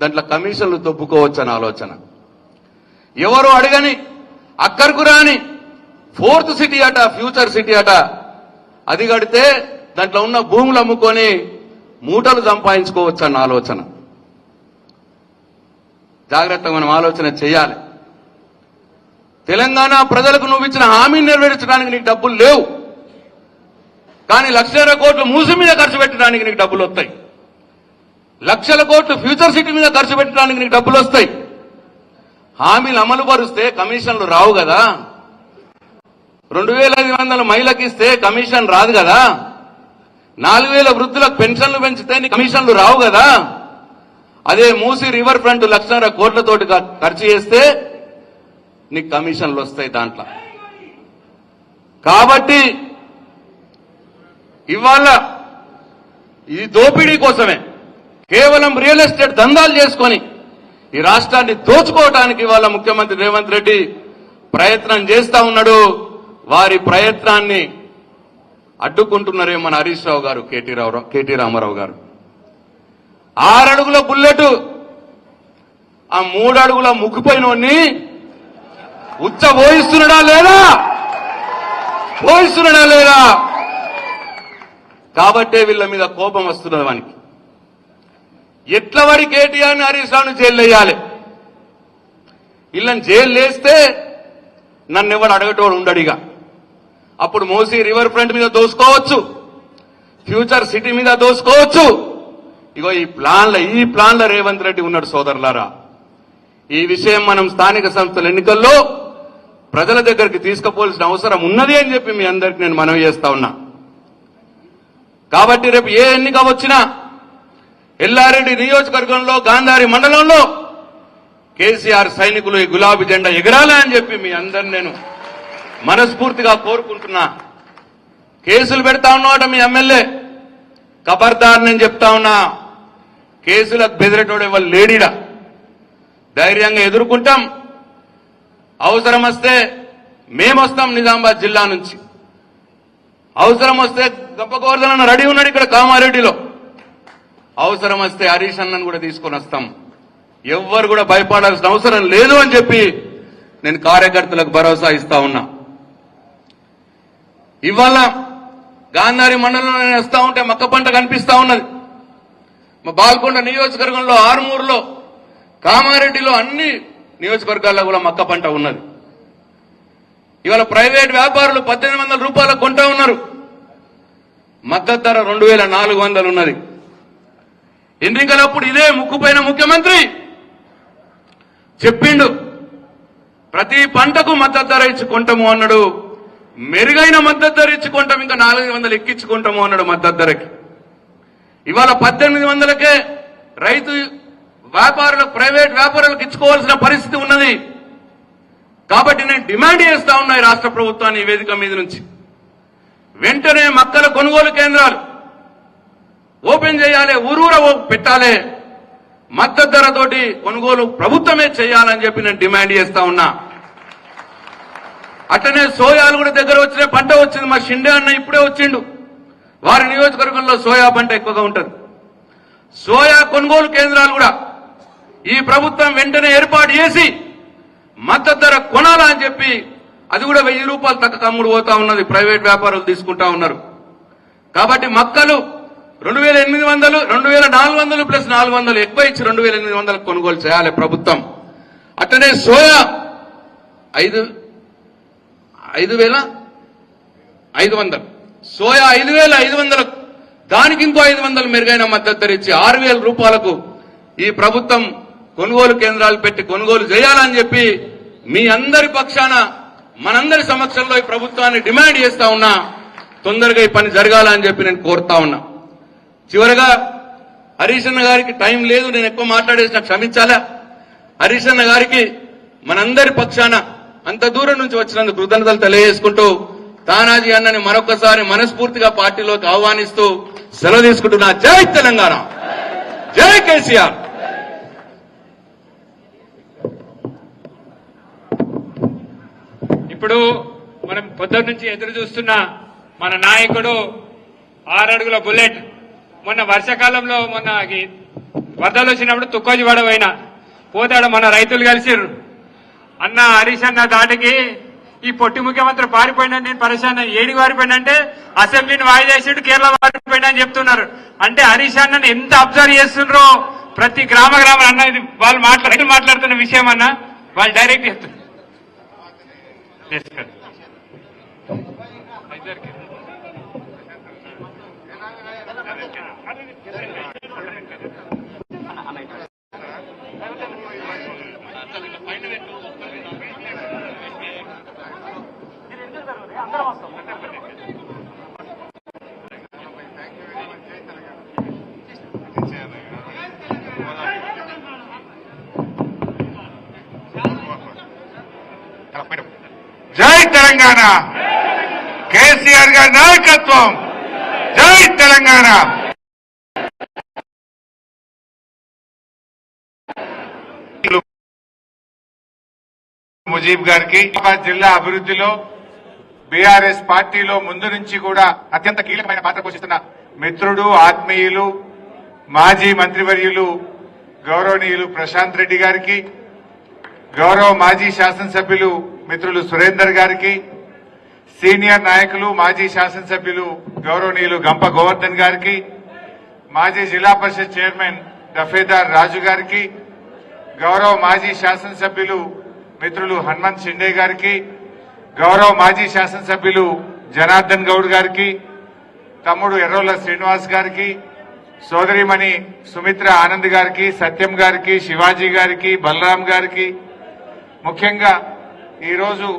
దాంట్లో కమిషన్లు దొబ్బుకోవచ్చని ఆలోచన. ఎవరు అడగని, అక్కరకు రాని 4th సిటీ అట, ఫ్యూచర్ సిటీ అట, అది కడితే దాంట్లో ఉన్న భూములు అమ్ముకొని మూటలు సంపాదించుకోవచ్చన్న ఆలోచన. జాగ్రత్తగా మనం ఆలోచన చేయాలి. తెలంగాణ ప్రజలకు నువ్వు ఇచ్చిన హామీని నెరవేర్చడానికి నీకు డబ్బులు లేవు, కానీ 1,00,000 కోట్లు మూసి మీద ఖర్చు పెట్టడానికి నీకు డబ్బులు వస్తాయి. 1,00,000 కోట్లు ఫ్యూచర్ సిటీ మీద ఖర్చు పెట్టడానికి నీకు డబ్బులు వస్తాయి. హామీలు అమలు పరుస్తే కమిషన్లు రావు కదా. 2,500 మహిళలకు ఇస్తే కమిషన్ రాదు కదా. 4,000 వృద్ధులకు పెన్షన్లు పెంచితే నీ కమిషన్లు రావు కదా. అదే మూసి రివర్ ఫ్రంట్ 1,00,000 కోట్లతోటి ఖర్చు చేస్తే నీకు కమిషన్లు వస్తాయి దాంట్లో. కాబట్టి ఇవాళ ఈ దోపిడీ కోసమే, కేవలం రియల్ ఎస్టేట్ దందాలు చేసుకొని ఈ రాష్ట్రాన్ని దోచుకోవడానికి ఇవాళ ముఖ్యమంత్రి రేవంత్ రెడ్డి ప్రయత్నం చేస్తా ఉన్నాడు. వారి ప్రయత్నాన్ని అడ్డుకుంటున్నారే మన హరీష్ రావు గారు, కేటీ రామారావు గారు. 6 అడుగుల బుల్లెట్, ఆ 3 అడుగుల ముగ్గుపోయినోడిని పోయిస్తున్నాడా లేదా? కాబట్టే వీళ్ళ మీద కోపం వస్తున్నది వానికి. ఎట్ల వాడి కేటీఆర్ని హరీష్ రావుని జైలు వేయాలి. వీళ్ళని జైలు వేస్తే నన్ను ఎవడు అడగటోడు ఉండడిగా. అప్పుడు మూసీ రివర్ ఫ్రంట్ మీద దోసుకోవచ్చు, ఫ్యూచర్ సిటీ మీద దోసుకోవచ్చు. ఇగో ఈ ప్లాన్ల రేవంత్ రెడ్డి ఉన్నాడు సోదరులారా. ఈ విషయం మనం స్థానిక సంస్థల ఎన్నికల్లో ప్రజల దగ్గరికి తీసుకుపోవాల్సిన అవసరం ఉన్నది అని చెప్పి మీ అందరికీ నేను మనవి చేస్తా ఉన్నా. కాబట్టి రేపు ఏ ఎన్నిక వచ్చినా ఎల్లారెడ్డి నియోజకవర్గంలో, గాంధారి మండలంలో కేసీఆర్ సైనికులు ఈ గులాబీ జెండా ఎగరాలి అని చెప్పి మీ అందరిని నేను మనస్ఫూర్తిగా కోరుకుంటున్నా. కేసులు పెడతా ఉన్నవాట మీ ఎమ్మెల్యే, ఖబర్దార్ నేను చెప్తా ఉన్నా. కేసులకు బెదిరేటోడు ఎవరు లేడీడా. ధైర్యంగా ఎదుర్కొంటాం. అవసరం వస్తే మేమొస్తాం నిజామాబాద్ జిల్లా నుంచి. అవసరం వస్తే గొప్పగోవర్ధన్ రెడీ ఉన్నాడు ఇక్కడ కామారెడ్డిలో. అవసరం వస్తే హరీష్ అన్నను కూడా తీసుకొని వస్తాం. ఎవ్వరు కూడా భయపడాల్సిన అవసరం లేదు అని చెప్పి నేను కార్యకర్తలకు భరోసా ఇస్తా ఉన్నా. ఇవాళ గాంధారి మండలంలో నేను వస్తా ఉంటే మక్క పంట కనిపిస్తా ఉన్నది. మా బాల్కొండ నియోజకవర్గంలో, ఆర్మూరులో, కామారెడ్డిలో, అన్ని నియోజకవర్గాల్లో కూడా మక్క పంట ఉన్నది. ఇవాళ ప్రైవేట్ వ్యాపారులు 1,800 రూపాయలకు కొంటా ఉన్నారు. మద్దతు ధర 2,400 ఉన్నది. ఎన్నికలప్పుడు ఇదే ముక్కుపోయిన ముఖ్యమంత్రి చెప్పిండు, ప్రతి పంటకు మద్దతు ధర ఇచ్చి కొంటాము అన్నాడు. మెరుగైన మద్దతు ధర ఇచ్చి కొంటాం, ఇంకా 400 ఎక్కించుకుంటాము అన్నాడు మద్దతు ధరకి. ఇవాళ 1,800కే రైతు వ్యాపారులకు, ప్రైవేట్ వ్యాపారులకు ఇచ్చుకోవాల్సిన పరిస్థితి ఉన్నది. కాబట్టి నేను డిమాండ్ చేస్తా ఉన్నా ఈ రాష్ట్ర ప్రభుత్వాన్ని ఈ వేదిక మీద నుంచి, వెంటనే మక్కల కొనుగోలు కేంద్రాలు ఓపెన్ చేయాలి, ఊరూర పెట్టాలి, మద్దతు ధరతోటి కొనుగోలు ప్రభుత్వమే చేయాలని చెప్పి నేను డిమాండ్ చేస్తా ఉన్నా. అట్లనే సోయాలు కూడా దగ్గర వచ్చిన పంట వచ్చింది. మా షిండే అన్న ఇప్పుడే వచ్చిండు. వారి నియోజకవర్గంలో సోయా పంట ఎక్కువగా ఉంటుంది. సోయా కొనుగోలు కేంద్రాలు కూడా ఈ ప్రభుత్వం వెంటనే ఏర్పాటు చేసి మద్దతు ధర కొనాలని చెప్పి, అది కూడా 1,000 రూపాయలు తక్కువ అమ్ముడు పోతా ఉన్నది, ప్రైవేట్ వ్యాపారులు తీసుకుంటా ఉన్నారు. కాబట్టి మక్కలు 2,400 ప్లస్ 400 ఎక్కువ ఇచ్చి 2,800 కొనుగోలు చేయాలి ప్రభుత్వం. అట్లనే సోయా 5,500 సోయా 5,500 దానికి ఇంకో 500 మెరుగైన మద్దతు ధర ఇచ్చి 6,000 రూపాయలకు ఈ ప్రభుత్వం కొనుగోలు కేంద్రాలు పెట్టి కొనుగోలు చేయాలని చెప్పి మీ అందరి పక్షాన మనందరి సమక్షంలో ఈ ప్రభుత్వాన్ని డిమాండ్ చేస్తా ఉన్నా. తొందరగా ఈ పని జరగాలని చెప్పి నేను కోరుతా ఉన్నా. చివరగా హరీష్ అన్న గారికి టైం లేదు, నేను ఎక్కువ మాట్లాడేసిన క్షమించాలా. హరీష్ అన్న గారికి మనందరి పక్షాన అంత దూరం నుంచి వచ్చినందుకు కృతజ్ఞతలు తెలియజేసుకుంటూ తానాజీ అన్నని మరొకసారి మనస్ఫూర్తిగా పార్టీలోకి ఆహ్వానిస్తూ సెలవు తీసుకుంటున్నా. జై తెలంగాణ, జై కేసీఆర్. ఇప్పుడు మనం పొద్దున్న నుంచి ఎదురు చూస్తున్న మన నాయకుడు 6 అడుగుల బుల్లెట్ మొన్న వర్షాకాలంలో మొన్న వరదలు వచ్చినప్పుడు తుక్కోజి పడవైనా పోతాడు మన రైతులు కలిసిర్రు. అన్న హరీష్ అన్న దాటికి ఈ పొట్టి ముఖ్యమంత్రి పారిపోయినా నేను పరిశాన్ ఏడికి పారిపోయినంటే అసెంబ్లీని వాయిదా చేసాడు, కేరళ పారిపోయినా అని చెప్తున్నారు. అంటే హరీష్ అన్నని ఎంత అబ్జర్వ్ చేస్తున్నారో ప్రతి గ్రామ అన్న ఇది వాళ్ళు మాట్లాడుతున్న విషయం అన్న వాళ్ళు డైరెక్ట్ చెప్తున్నారు. జై తెలంగాణ, కేసీఆర్ గారి నాయకత్వం. జై తెలంగాణ. ముజీబ్ గారికి జిల్లా అభివృద్ధిలో బీఆర్ఎస్ పార్టీలో ముందు నుంచి కూడా అత్యంత కీలకమైన పాత్ర పోషిస్తున్న మిత్రుడు, ఆత్మీయులు, మాజీ మంత్రివర్యులు గౌరవనీయులు ప్రశాంత్ రెడ్డి గారికి, గౌరవ మాజీ శాసనసభ్యులు మిత్రులు సురేందర్ గారికి, సీనియర్ నాయకులు మాజీ శాసనసభ్యులు గౌరవనీయులు గంప గోవర్ధన్ గారికి, మాజీ జిల్లా పరిషత్ చైర్మన్ దఫేదార్ రాజు గారికి, గౌరవ మాజీ శాసనసభ్యులు మిత్రులు హనుమంత్ షిండే గారికి, గౌరవ మాజీ శాసనసభ్యులు జనార్దన్ గౌడ్ గారికి, తమ్ముడు ఎర్రోల శ్రీనివాస్ గారికి, సోదరిమణి సుమిత్ర ఆనంద్ గారికి, సత్యం గారికి, శివాజీ గారికి, బలరాం గారికి, ముఖ్యంగా ఈరోజు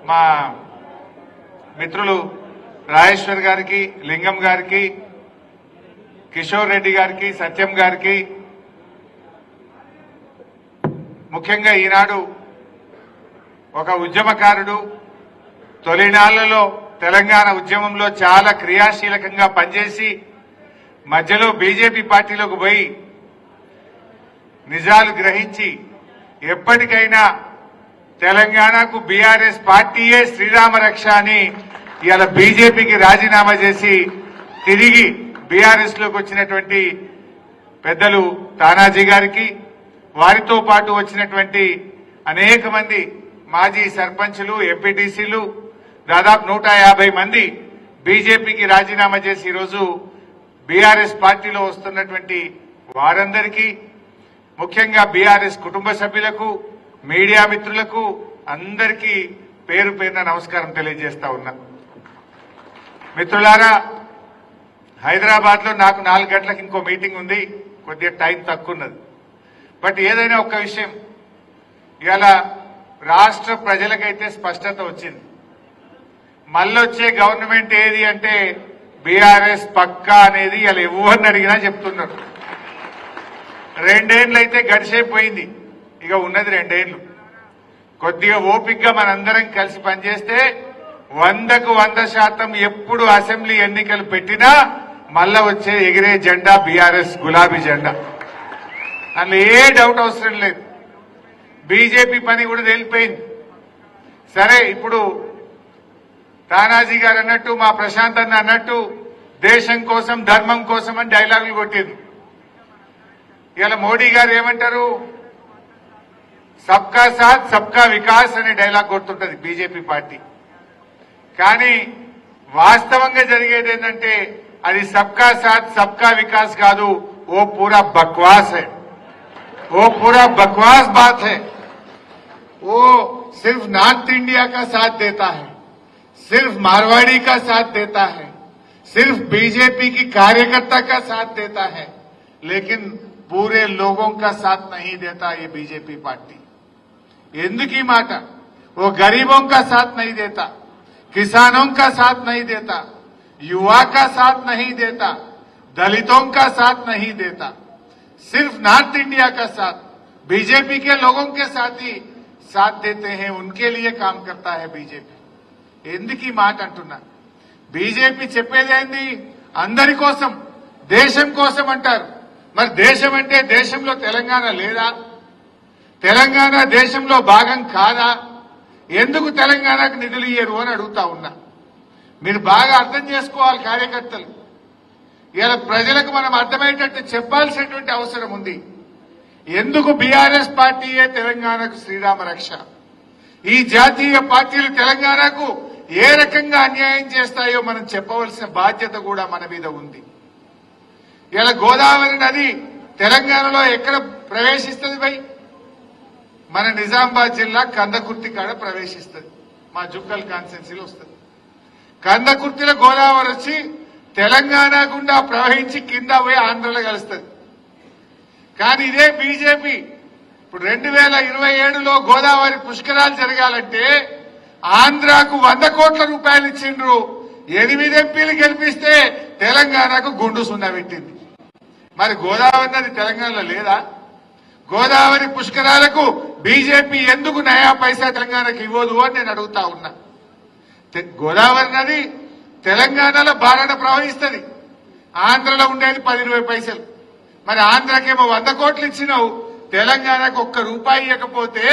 మా మిత్రులు రాజేశ్వర్ గారికి, లింగం గారికి, కిషోర్ రెడ్డి గారికి, సత్యం గారికి, ముఖ్యంగా ఈనాడు ఒక ఉద్యమకారుడు, తొలినాళ్లలో తెలంగాణ ఉద్యమంలో చాలా క్రియాశీలకంగా పనిచేసి మధ్యలో బీజేపీ పార్టీలోకి పోయి నిజాలు గ్రహించి ఎప్పటికైనా తెలంగాణకు బీఆర్ఎస్ పార్టీయే శ్రీరామ రక్ష అని ఇవాళ బీజేపీకి రాజీనామా చేసి తిరిగి బీఆర్ఎస్ లోకి వచ్చినటువంటి పెద్దలు తానాజీ గారికి, వారితో పాటు వచ్చినటువంటి అనేక మంది మాజీ సర్పంచులు, ఎంపీటీసీలు, దాదాపు 150 మంది బీజేపీకి రాజీనామా చేసి ఈరోజు బీఆర్ఎస్ పార్టీలో వస్తున్నటువంటి వారందరికీ, ముఖ్యంగా బీఆర్ఎస్ కుటుంబ సభ్యులకు, మీడియా మిత్రులకు అందరికీ పేరు పేరున నమస్కారం తెలియజేస్తా ఉన్నా. మిత్రులారా, హైదరాబాద్ లో నాకు 4 గంటలకు ఇంకో మీటింగ్ ఉంది, కొద్దిగా టైం తక్కువ ఉన్నది. బట్ ఏదైనా ఒక్క విషయం, ఇవాళ రాష్ట్ర ప్రజలకైతే స్పష్టత వచ్చింది. మళ్ళొచ్చే గవర్నమెంట్ ఏది అంటే బీఆర్ఎస్ పక్కా అనేది ఇలా ఎవరిని అడిగినా చెప్తున్నారు. 2 ఏళ్ళు అయితే గడిచేపోయింది, ఇక ఉన్నది 2 ఏళ్ళు. కొద్దిగా ఓపికగా మనందరం కలిసి పనిచేస్తే 100కు 100% ఎప్పుడు అసెంబ్లీ ఎన్నికలు పెట్టినా మళ్ళా వచ్చే ఎగిరే జెండా బీఆర్ఎస్ గులాబీ జెండా. అందులో ఏ డౌట్ అవసరం లేదు. బీజేపీ పని కూడా తేలిపోయింది. సరే, ఇప్పుడు తానాజీ గారు అన్నట్టు, మా ప్రశాంత్ అన్న అన్నట్టు దేశం కోసం, ధర్మం కోసం అని డైలాగులు కొట్టింది. ఇలా మోడీ గారు ఏమంటారు, సబ్కా సాత్ సబ్కా వికాస్ అనే డైలాగ్ కొడుతుంటది బీజేపీ పార్టీ. కానీ వాస్తవంగా జరిగేది ఏంటంటే అది సబ్కా సాత్ సబ్కా వికాస్ కాదు, वो पूरा बकवास है, वो पूरा बकवास बात है। वो सिर्फ नॉर्थ इंडिया का साथ देता है, सिर्फ मारवाड़ी का साथ देता है, सिर्फ बीजेपी की कार्यकर्ता का साथ देता है, लेकिन पूरे लोगों का साथ नहीं देता ये बीजेपी पार्टी। ఎందుకు మాట? वो गरीबों का साथ नहीं देता, किसानों का साथ नहीं देता, युवा का साथ नहीं देता, दलितों का साथ नहीं देता, सिर्फ नॉर्थ इंडिया का साथ बीजेपी के लोगों के साथ ही साथ देते हैं, उनके लिए काम करता है बीजेपी। ఎందుకు ఈ మాట అంటున్నా? బీజేపీ చెప్పేదేంది? అందరి కోసం, దేశం కోసం అంటారు. మరి దేశం అంటే దేశంలో తెలంగాణ లేదా? తెలంగాణ దేశంలో భాగం కాదా? ఎందుకు తెలంగాణకు నిధులు ఇయ్యరు అని అడుగుతా ఉన్నా. మీరు బాగా అర్థం చేసుకోవాలి కార్యకర్తలు. ఇలా ప్రజలకు మనం అర్థమయ్యేటట్టు చెప్పాల్సినటువంటి అవసరం ఉంది. ఎందుకు బీఆర్ఎస్ పార్టీయే తెలంగాణకు శ్రీరామ రక్ష? ఈ జాతీయ పార్టీలు తెలంగాణకు ఏ రకంగా అన్యాయం చేస్తాయో మనం చెప్పవలసిన బాధ్యత కూడా మన మీద ఉంది. ఇలా గోదావరి నది తెలంగాణలో ఎక్కడ ప్రవేశిస్తుంది భయ్? మన నిజామాబాద్ జిల్లా కందకుర్తి కాడ ప్రవేశిస్తుంది, మా జుక్కల్ కాన్స్టిట్యున్సీలో వస్తుంది. కందకుర్తిలో గోదావరి వచ్చి తెలంగాణ గుండా ప్రవహించి కింద పోయి ఆంధ్రలో కలుస్తుంది. కానీ ఇదే బీజేపీ ఇప్పుడు 2027లో గోదావరి పుష్కరాలు జరగాలంటే ఆంధ్రాకు 100 కోట్ల రూపాయలు ఇచ్చిండ్రు. 8 ఎంపీలు గెలిపిస్తే తెలంగాణకు గుండు సున్నా పెట్టింది. మరి గోదావరి నది తెలంగాణలో లేదా? గోదావరి పుష్కరాలకు బీజేపీ ఎందుకు నయా పైసా తెలంగాణకు ఇవ్వదు అని నేను అడుగుతా ఉన్నా. గోదావరి నది తెలంగాణలో బారణ ప్రవహిస్తుంది, ఆంధ్రలో ఉండేది 10-20 పైసలు. మరి ఆంధ్రకేమో 100 కోట్లు ఇచ్చినావు, తెలంగాణకు ఒక్క రూపాయి ఇవ్వకపోతే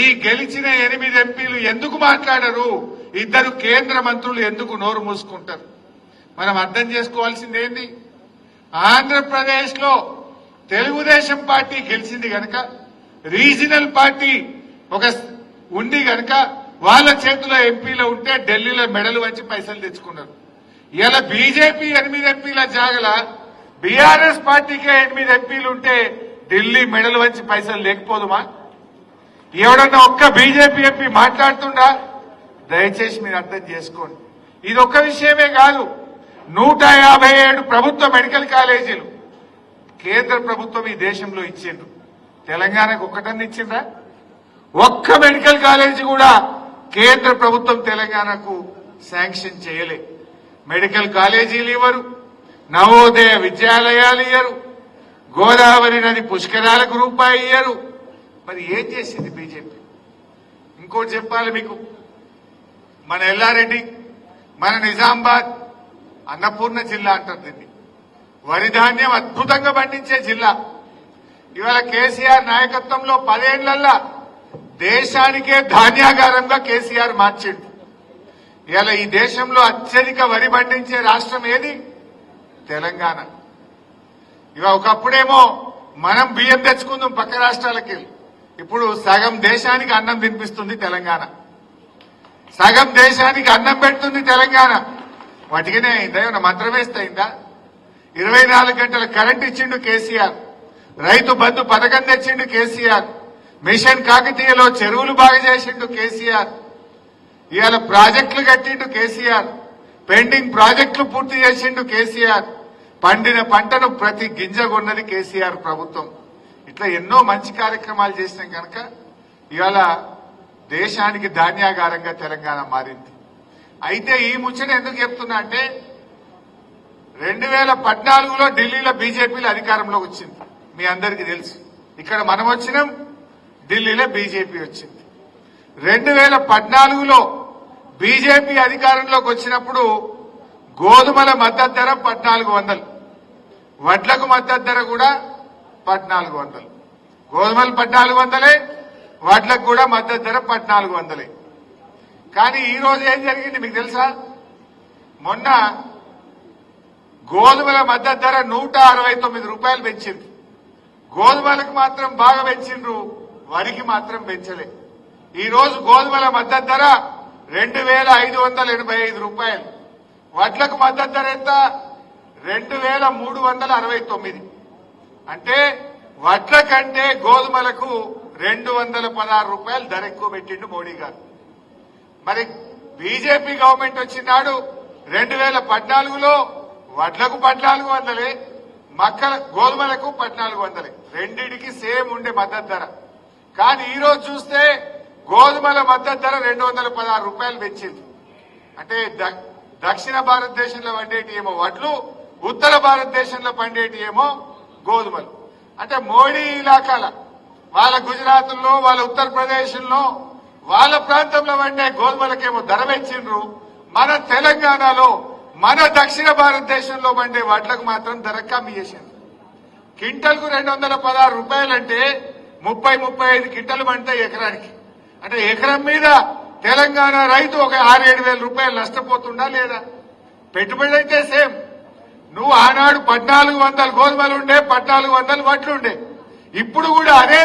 ఈ గెలిచిన 8 ఎంపీలు ఎందుకు మాట్లాడరు? 2 కేంద్ర మంత్రులు ఎందుకు నోరు మూసుకుంటారు? మనం అర్థం చేసుకోవాల్సింది ఏంది? ఆంధ్రప్రదేశ్ లో తెలుగుదేశం పార్టీ గెలిచింది గనక, రీజనల్ పార్టీ ఒక ఉంది గనక వాళ్ళ చేతిలో ఎంపీలు ఉంటే ఢిల్లీలో మెడలు వచ్చి పైసలు తెచ్చుకున్నారు. ఇలా బీజేపీ 8 ఎంపీల జాగల బీఆర్ఎస్ పార్టీకే 8 ఎంపీలు ఉంటే ఢిల్లీ మెడలు వచ్చి పైసలు లేకపోదుమా? ఎవడన్నా ఒక్క బీజేపీ ఎంపీ మాట్లాడుతుండా? దయచేసి మీరు అర్థం చేసుకోండి. ఇది ఒక్క విషయమే కాదు, 157 ప్రభుత్వ మెడికల్ కాలేజీలు కేంద్ర ప్రభుత్వం ఈ దేశంలో ఇచ్చిండ్రు. తెలంగాణకు ఒక్కటన్నా ఇచ్చిండ్రా? ఒక్క మెడికల్ కాలేజీ కూడా కేంద్ర ప్రభుత్వం తెలంగాణకు శాంక్షన్ చేయలే. మెడికల్ కాలేజీలు ఇవ్వరు, నవోదయ విద్యాలయాలు ఇయ్యరు, గోదావరి నది పుష్కరాలకు రూపాయి ఇయ్యరు. మరి ఏం చేసింది బీజేపీ? ఇంకోటి చెప్పాలి మీకు, మన ఎల్లారెడ్డి, మన నిజామాబాద్ అన్నపూర్ణ జిల్లా అంటారు దీన్ని. వరి ధాన్యం అద్భుతంగా పండించే జిల్లా. ఇవాళ కేసీఆర్ నాయకత్వంలో 10 ఏళ్లల్లా దేశానికే ధాన్యాగారంగా కేసీఆర్ మార్చిండు. ఇవాళ ఈ దేశంలో అత్యధిక వరి పండించే రాష్ట్రం ఏది? తెలంగాణ. ఇక ఒకప్పుడేమో మనం బియ్యం తెచ్చుకుందాం పక్క రాష్ట్రాలకి, ఇప్పుడు సగం దేశానికి అన్నం తినిపిస్తుంది తెలంగాణ, సగం దేశానికి అన్నం పెడుతుంది తెలంగాణ. వాటికినే అయిందా? ఏమన్నా మంత్రం వేస్తే అయిందా? 24 గంటల కరెంట్ ఇచ్చిండు కేసీఆర్, రైతు బంధు పథకం తెచ్చిండు కేసీఆర్, మిషన్ కాకతీయలో చెరువులు బాగా చేసిండు కేసీఆర్, ఇవాళ ప్రాజెక్టులు కట్టిండు కేసీఆర్, పెండింగ్ ప్రాజెక్టులు పూర్తి చేసిండు కేసీఆర్, పండిన పంటను ప్రతి గింజ కొన్నది కేసీఆర్ ప్రభుత్వం. ఇట్లా ఎన్నో మంచి కార్యక్రమాలు చేసినాం కనుక ఇవాళ దేశానికి ధాన్యాగారంగా తెలంగాణ మారింది. అయితే ఈ ముచ్చట ఎందుకు చెప్తున్నా అంటే 2014లో ఢిల్లీలో బీజేపీలో అధికారంలోకి వచ్చింది, మీ అందరికీ తెలుసు. ఇక్కడ మనం వచ్చినాం, ఢిల్లీలో బీజేపీ వచ్చింది. 2014లో బీజేపీ అధికారంలోకి వచ్చినప్పుడు గోధుమల మద్దతు ధర 1400, వడ్లకు మద్దతు ధర కూడా 1400. గోధుమలు 1400, వడ్లకు కూడా మద్దతు ధర 1400. కానీ ఈ రోజు ఏం జరిగింది మీకు తెలుసా? మొన్న గోధుమల మద్దతు ధర 169 రూపాయలు పెంచింది. గోధుమలకు మాత్రం బాగా పెంచిండ్రు, వరికి మాత్రం పెంచలే. ఈ రోజు గోధుమల మద్దతు ధర 2585 రూపాయలు, వడ్లకు మద్దతు ధర ఎంత? 2369. అంటే వడ్ల కంటే గోధుమలకు 216 రూపాయలు ధర ఎక్కువ పెట్టిండు మోడీ గారు. మరి బీజేపీ గవర్నమెంట్ వచ్చినాడు 2014లో వడ్లకు 1400, గోధుమలకు 1400, రెండింటికి సేమ్ ఉండే మద్దతు ధర. కానీ ఈ రోజు చూస్తే గోధుమల మద్దతు ధర 216 రూపాయలు పెంచింది. అంటే దక్షిణ భారతదేశంలో పండేటి ఏమో వడ్లు, ఉత్తర భారతదేశంలో పండేటి ఏమో గోధుమలు. అంటే మోడీ ఇలాకాల వాళ్ళ గుజరాత్లో, వాళ్ళ ఉత్తరప్రదేశ్లో, వాళ్ళ ప్రాంతంలో పండే గోధుమలకేమో ధర పెంచిండ్రు. మన తెలంగాణలో, మన దక్షిణ భారతదేశంలో పండే వడ్లకు మాత్రం ధర కమ్మి చేసిండ్రు. క్వింటల్కు 216 రూపాయలంటే 30-35 క్వింటలు పండుతాయి ఎకరానికి. అంటే ఎకరం మీద తెలంగాణ రైతు ఒక 6-7 వేల రూపాయలు నష్టపోతుండా లేదా? పెట్టుబడి అయితే సేమ్. నువ్వు ఆనాడు 1400 గోధుమలు ఉండే, 1400 వడ్లుండే. ఇప్పుడు కూడా అదే